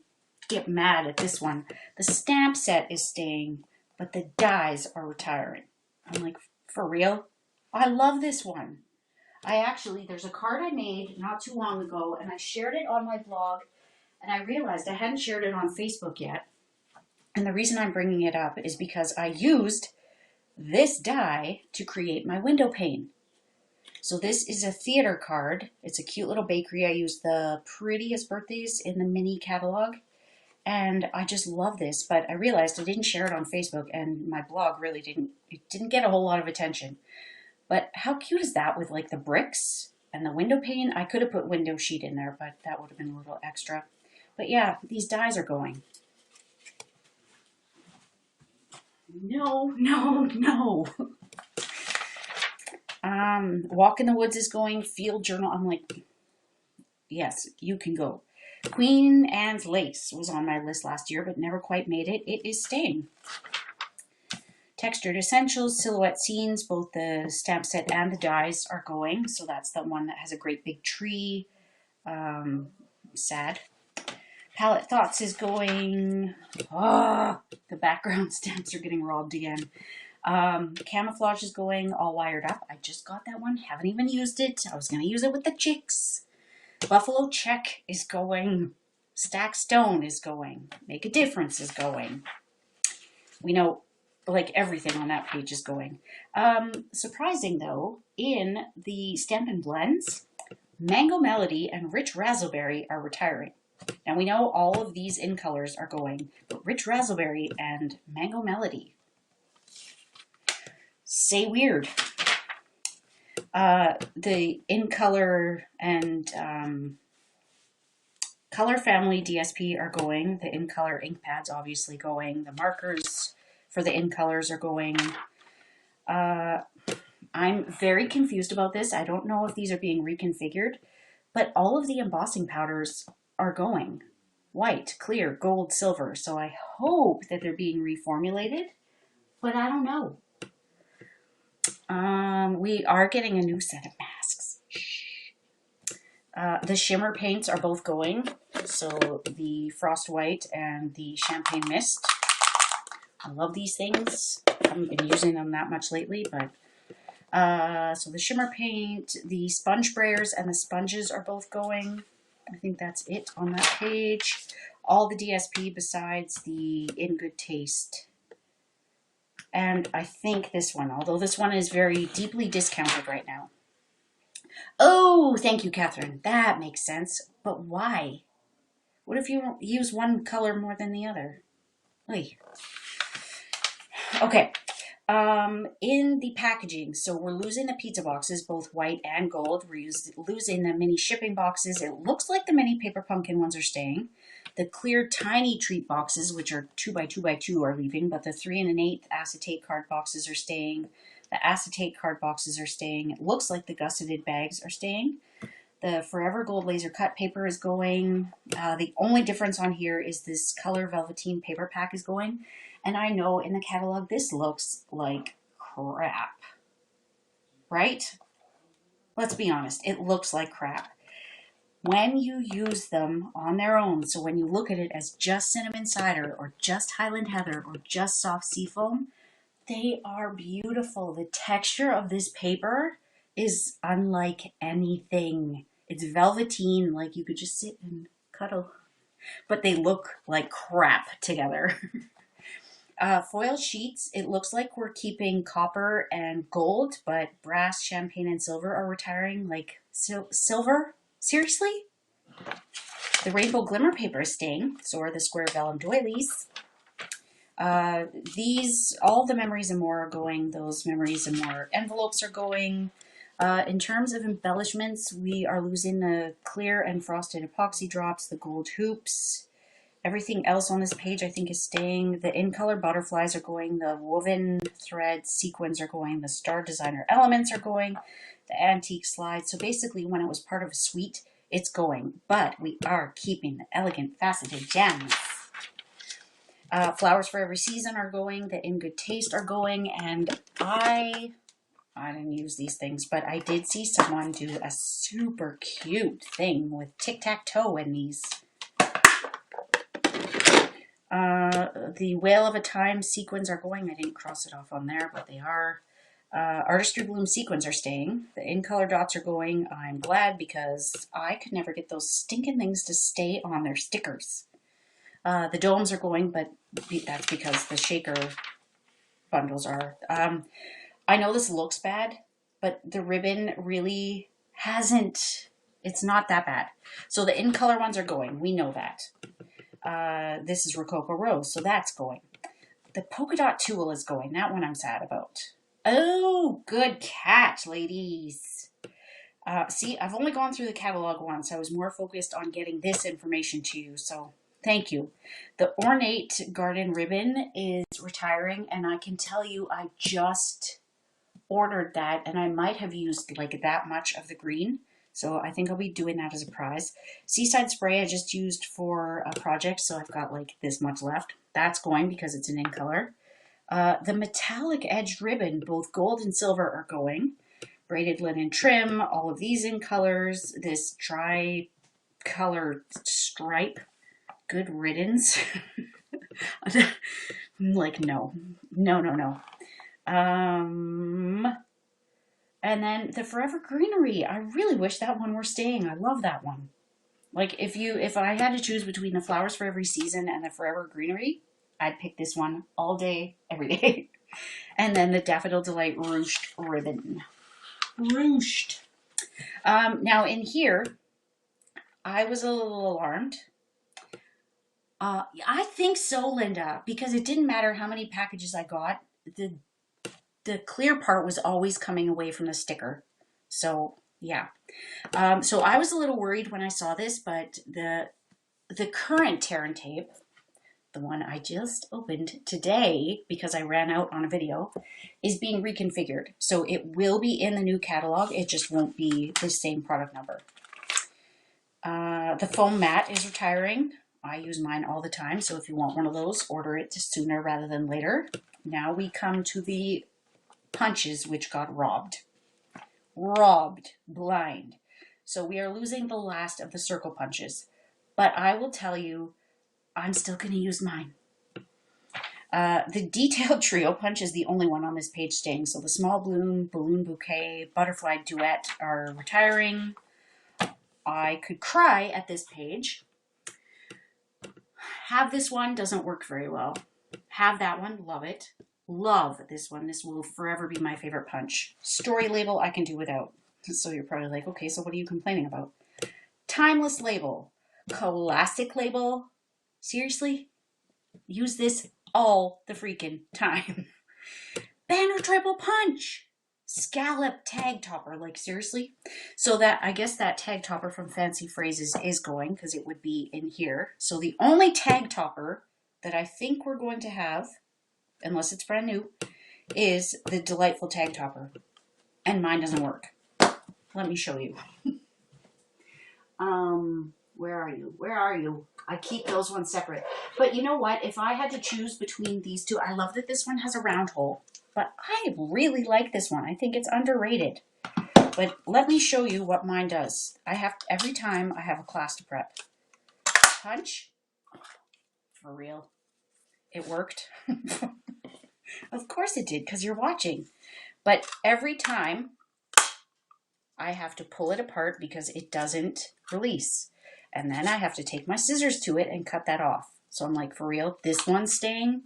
get mad at this one. The stamp set is staying, but the dies are retiring. I'm like, for real? I love this one. There's a card I made not too long ago, and I shared it on my blog, and I realized I hadn't shared it on Facebook yet. And the reason I'm bringing it up is because I used this die to create my window pane. So this is a theater card. It's a cute little bakery. I used the prettiest birthdays in the mini catalog. And I just love this, but I realized I didn't share it on Facebook, and my blog really didn't get a whole lot of attention. But how cute is that with like the bricks and the window pane? I could have put window sheet in there, but that would have been a little extra. But yeah, these dies are going. No. Walk in the Woods is going. Field Journal. I'm like, yes, you can go. Queen Anne's Lace was on my list last year, but never quite made it. It is staying. Textured Essentials, Silhouette Scenes, both the stamp set and the dies are going. So that's the one that has a great big tree. Sad. Palette Thoughts is going. Oh, the background stamps are getting robbed again. Camouflage is going. All Wired Up. I just got that one. Haven't even used it. I was going to use it with the chicks. Buffalo Check is going. Stack Stone is going. Make a Difference is going. We know like everything on that page is going. Surprising though, in the Stampin' Blends, Mango Melody and Rich Razzleberry are retiring. And we know all of these in colors are going, but Rich Razzleberry and Mango Melody. Say Weird. The in color and Color Family DSP are going. The in color ink pads obviously going. The markers for the in colors are going. I'm very confused about this. I don't know if these are being reconfigured, but all of the embossing powders are going. White, clear, gold, silver. So I hope that they're being reformulated, but I don't know. We are getting a new set of masks. The shimmer paints are both going. So the Frost White and the Champagne Mist. I love these things. I haven't been using them that much lately, but so the shimmer paint, the sponge sprayers, and the sponges are both going. I think that's it on that page. All the DSP besides the In Good Taste. And I think this one, although this one is very deeply discounted right now. Oh, thank you, Catherine. That makes sense. But why? What if you use one color more than the other? Oy. Okay. In the packaging, so we're losing the pizza boxes, both white and gold. We're losing the mini shipping boxes. It looks like the mini Paper Pumpkin ones are staying. The clear tiny treat boxes, which are 2x2x2, are leaving, but the 3 1/8 acetate card boxes are staying. The acetate card boxes are staying. It looks like the gusseted bags are staying. The Forever Gold laser cut paper is going. The only difference on here is this color velveteen paper pack is going. And I know in the catalog this looks like crap, right? Let's be honest, it looks like crap. When you use them on their own, so when you look at it as just cinnamon cider or just Highland Heather or just soft seafoam, they are beautiful. The texture of this paper is unlike anything. It's velveteen, like you could just sit and cuddle. But they look like crap together. Foil sheets, it looks like we're keeping copper and gold, but brass, champagne, and silver are retiring. Like, silver? Seriously? The rainbow glimmer paper is staying, so are the square vellum doilies. All the memories and more are going. Those memories and more envelopes are going. In terms of embellishments, we are losing the clear and frosted epoxy drops, the gold hoops. Everything else on this page I think is staying. The in-color butterflies are going. The woven thread sequins are going. The star designer elements are going. The antique slides. So basically when it was part of a suite, it's going. But we are keeping the elegant faceted gems. Flowers for Every Season are going. The In Good Taste are going. And I didn't use these things, but I did see someone do a super cute thing with tic-tac-toe in these. The Whale of a Time sequins are going. I didn't cross it off on there, but they are. Artistry Bloom sequins are staying. The In Color dots are going. I'm glad because I could never get those stinking things to stay on their stickers. The domes are going, but that's because the shaker bundles are. I know this looks bad, but the ribbon really hasn't. It's not that bad. So the In Color ones are going. We know that. This is Rococo Rose, so that's going. The polka dot tulle is going. That one I'm sad about. Oh, good catch, ladies. See, I've only gone through the catalog once. I was more focused on getting this information to you, so thank you. The Ornate Garden ribbon is retiring, and I can tell you I just ordered that, and I might have used like that much of the green. So I think I'll be doing that as a prize. Seaside Spray I just used for a project, so I've got like this much left. That's going because it's an in color. The metallic edged ribbon, both gold and silver, are going. Braided linen trim, all of these in colors. This tri-color stripe, good riddance. Like, no. And then the Forever Greenery. I really wish that one were staying. I love that one. Like, if I had to choose between the Flowers for Every Season and the Forever Greenery, I'd pick this one all day, every day. And then the Daffodil Delight Ruched ribbon. Ruched. Now in here, I was a little alarmed. I think so, Linda, because it didn't matter how many packages I got. The clear part was always coming away from the sticker. So, yeah. So I was a little worried when I saw this, but the current tear and tape, the one I just opened today because I ran out on a video, is being reconfigured. So it will be in the new catalog. It just won't be the same product number. The foam mat is retiring. I use mine all the time. So if you want one of those, order it sooner rather than later. Now we come to the punches, which got robbed. Blind. So we are losing the last of the circle punches. But I will tell you, I'm still going to use mine. The detailed trio punch is the only one on this page staying. So the small bloom, balloon bouquet, butterfly duet are retiring. I could cry at this page. Have this one, doesn't work very well. Have that one, love it. Love this one. This will forever be my favorite punch. Story label I can do without. So you're probably like, okay, so what are you complaining about? Timeless label. Scholastic label. Seriously? Use this all the freaking time. Banner triple punch. Scallop tag topper. Like, seriously? So that, I guess that tag topper from Fancy Phrases is going because it would be in here. So the only tag topper that I think we're going to have, unless it's brand new, is the Delightful tag topper. And mine doesn't work. Let me show you. Where are you? Where are you? I keep those ones separate. But you know what? If I had to choose between these two, I love that this one has a round hole. But I really like this one. I think it's underrated. But let me show you what mine does. Every time I have a class to prep. Punch. For real. It worked. Of course it did, because you're watching. But every time I have to pull it apart because it doesn't release. And then I have to take my scissors to it and cut that off. So I'm like, for real, this one's staying?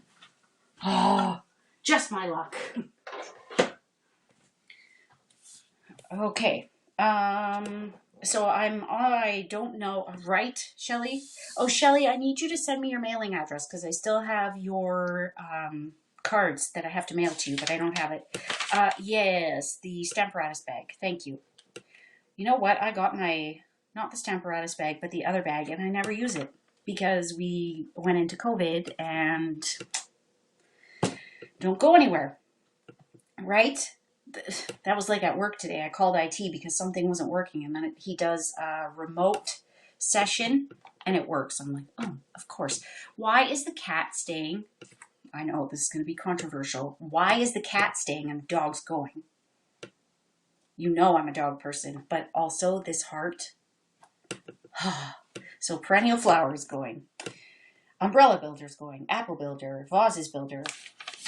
Oh, just my luck. Okay. So I don't know, right, Shelly? Oh, Shelly, I need you to send me your mailing address because I still have your cards that I have to mail to you, but I don't have it. Yes, the Stamparatus bag. Thank you. You know what? I got not the Stamparatus bag, but the other bag, and I never use it because we went into COVID and don't go anywhere, right? That was like at work today. I called IT because something wasn't working, and then he does a remote session, and it works. I'm like, oh, of course. Why is the cat staying? I know this is going to be controversial. Why is the cat staying and the dog's going? You know I'm a dog person, but also this heart. So perennial flowers going. Umbrella builder's going. Apple builder. Vases builder.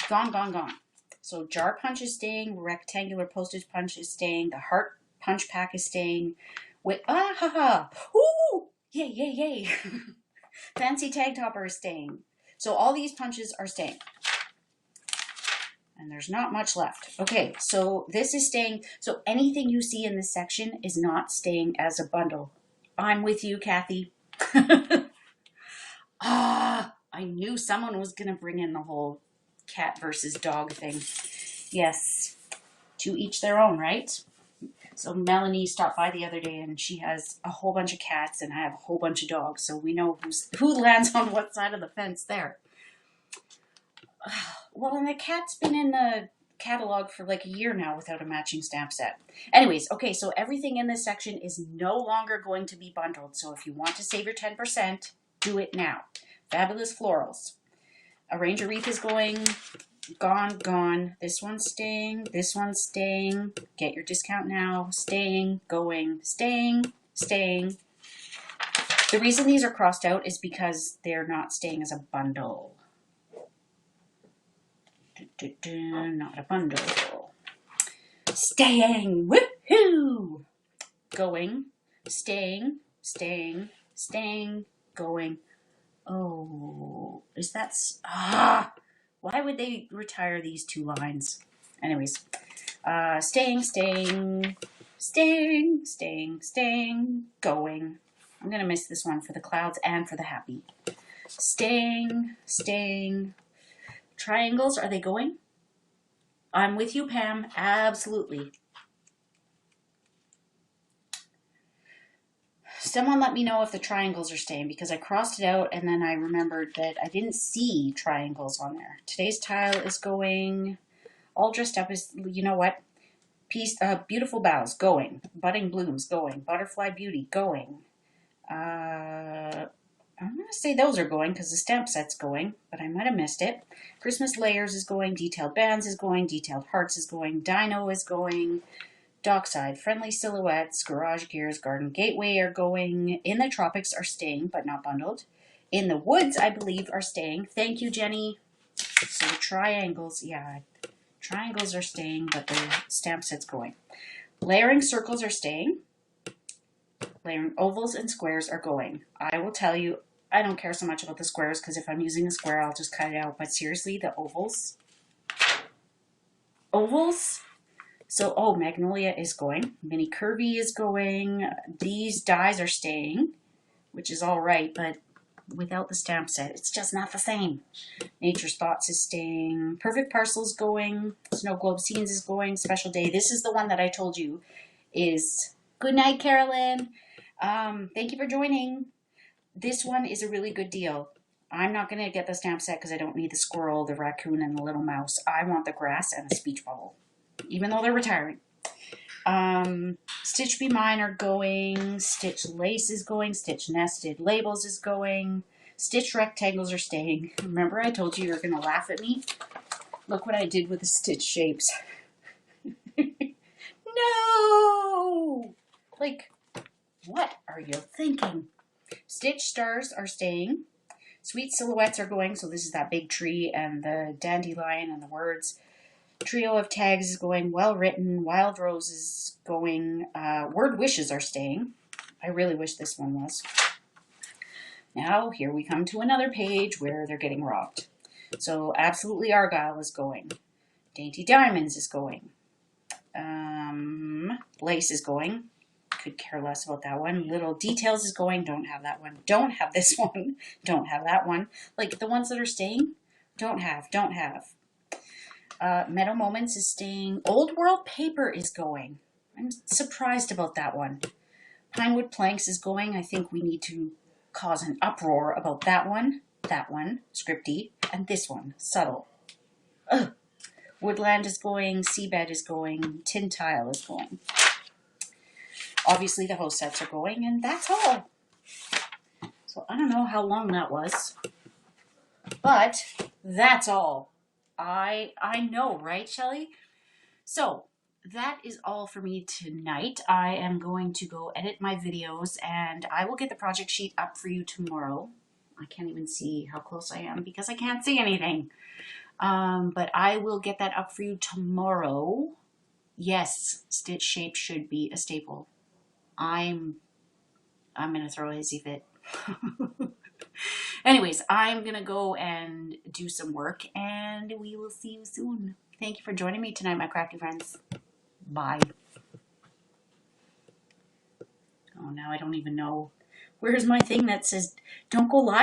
Gone, gone, gone. So jar punch is staying. Rectangular postage punch is staying. The heart punch pack is staying. With ooh, yay, yay, yay. Fancy tag topper is staying. So all these punches are staying. And there's not much left. Okay, so this is staying. So anything you see in this section is not staying as a bundle. I'm with you, Kathy. I knew someone was going to bring in the whole cat versus dog thing. Yes, to each their own, right? So Melanie stopped by the other day and she has a whole bunch of cats and I have a whole bunch of dogs. So we know who lands on what side of the fence there. Well, and the cat's been in the catalog for like a year now without a matching stamp set. Anyways, okay, so everything in this section is no longer going to be bundled. So if you want to save your 10%, do it now. Fabulous Florals. Arrange a Wreath is going. Gone, gone. This one's staying. This one's staying. Get your discount now. Staying, going, staying, staying. The reason these are crossed out is because they're not staying as a bundle. Not a bundle. Staying. Woohoo! Going. Staying. Staying. Staying. Going. Oh, is that... why would they retire these two lines? Anyways. Staying, staying, staying, staying, staying, going. I'm going to miss this one for the clouds and for the happy. Staying, staying. Triangles, are they going? I'm with you, Pam. Absolutely. Someone let me know if the triangles are staying because I crossed it out and then I remembered that I didn't see triangles on there. Today's tile is going. All dressed up is, you know what? Beautiful boughs, going. Budding blooms, going. Butterfly beauty, going. I'm going to say those are going because the stamp set's going, but I might have missed it. Christmas layers is going. Detailed bands is going. Detailed hearts is going. Dino is going. Dockside, friendly silhouettes, garage gears, garden gateway are going. In the tropics are staying, but not bundled. In the woods, I believe, are staying. Thank you, Jenny. So triangles, yeah, triangles are staying, but the stamp set's going. Layering circles are staying. Layering ovals and squares are going. I will tell you, I don't care so much about the squares because if I'm using a square, I'll just cut it out. But seriously, the ovals. So, oh, Magnolia is going. Mini Curvy is going. These dies are staying, which is all right, but without the stamp set, it's just not the same. Nature's Thoughts is staying. Perfect Parcels going. Snow Globe Scenes is going. Special Day. This is the one that I told you is... Good night, Carolyn. Thank you for joining. This one is a really good deal. I'm not going to get the stamp set because I don't need the squirrel, the raccoon, and the little mouse. I want the grass and the speech bubble, even though they're retiring. Stitch Be Mine are going. Stitch Lace is going. Stitch Nested Labels is going. Stitch Rectangles are staying. Remember I told you were going to laugh at me? Look what I did with the stitch shapes. No! Like, what are you thinking? Stitch Stars are staying. Sweet Silhouettes are going. So this is that big tree and the dandelion and the words. Trio of Tags is going. Well Written. Wild Rose is going. Word Wishes are staying. I really wish this one was. Now here we come to another page where they're getting robbed. So Absolutely Argyle is going. Dainty Diamonds is going. Lace is going. Could care less about that one. Little Details is going. Don't have that one. Don't have this one. Don't have that one. Like the ones that are staying, don't have. Meadow Moments is staying. Old World Paper is going. I'm surprised about that one. Pinewood Planks is going. I think we need to cause an uproar about that one, Scripty, and this one, Subtle. Ugh. Woodland is going. Seabed is going. Tin Tile is going. Obviously the house sets are going, and that's all. So I don't know how long that was, but that's all. I know, right, Shelley? So that is all for me tonight. I am going to go edit my videos, and I will get the project sheet up for you tomorrow. I can't even see how close I am because I can't see anything. But I will get that up for you tomorrow. Yes, stitch shape should be a staple. I'm going to throw a hissy fit. Anyways, I'm going to go and do some work, and we will see you soon. Thank you for joining me tonight, my crafty friends. Bye. Oh, now I don't even know. Where's my thing that says don't go live?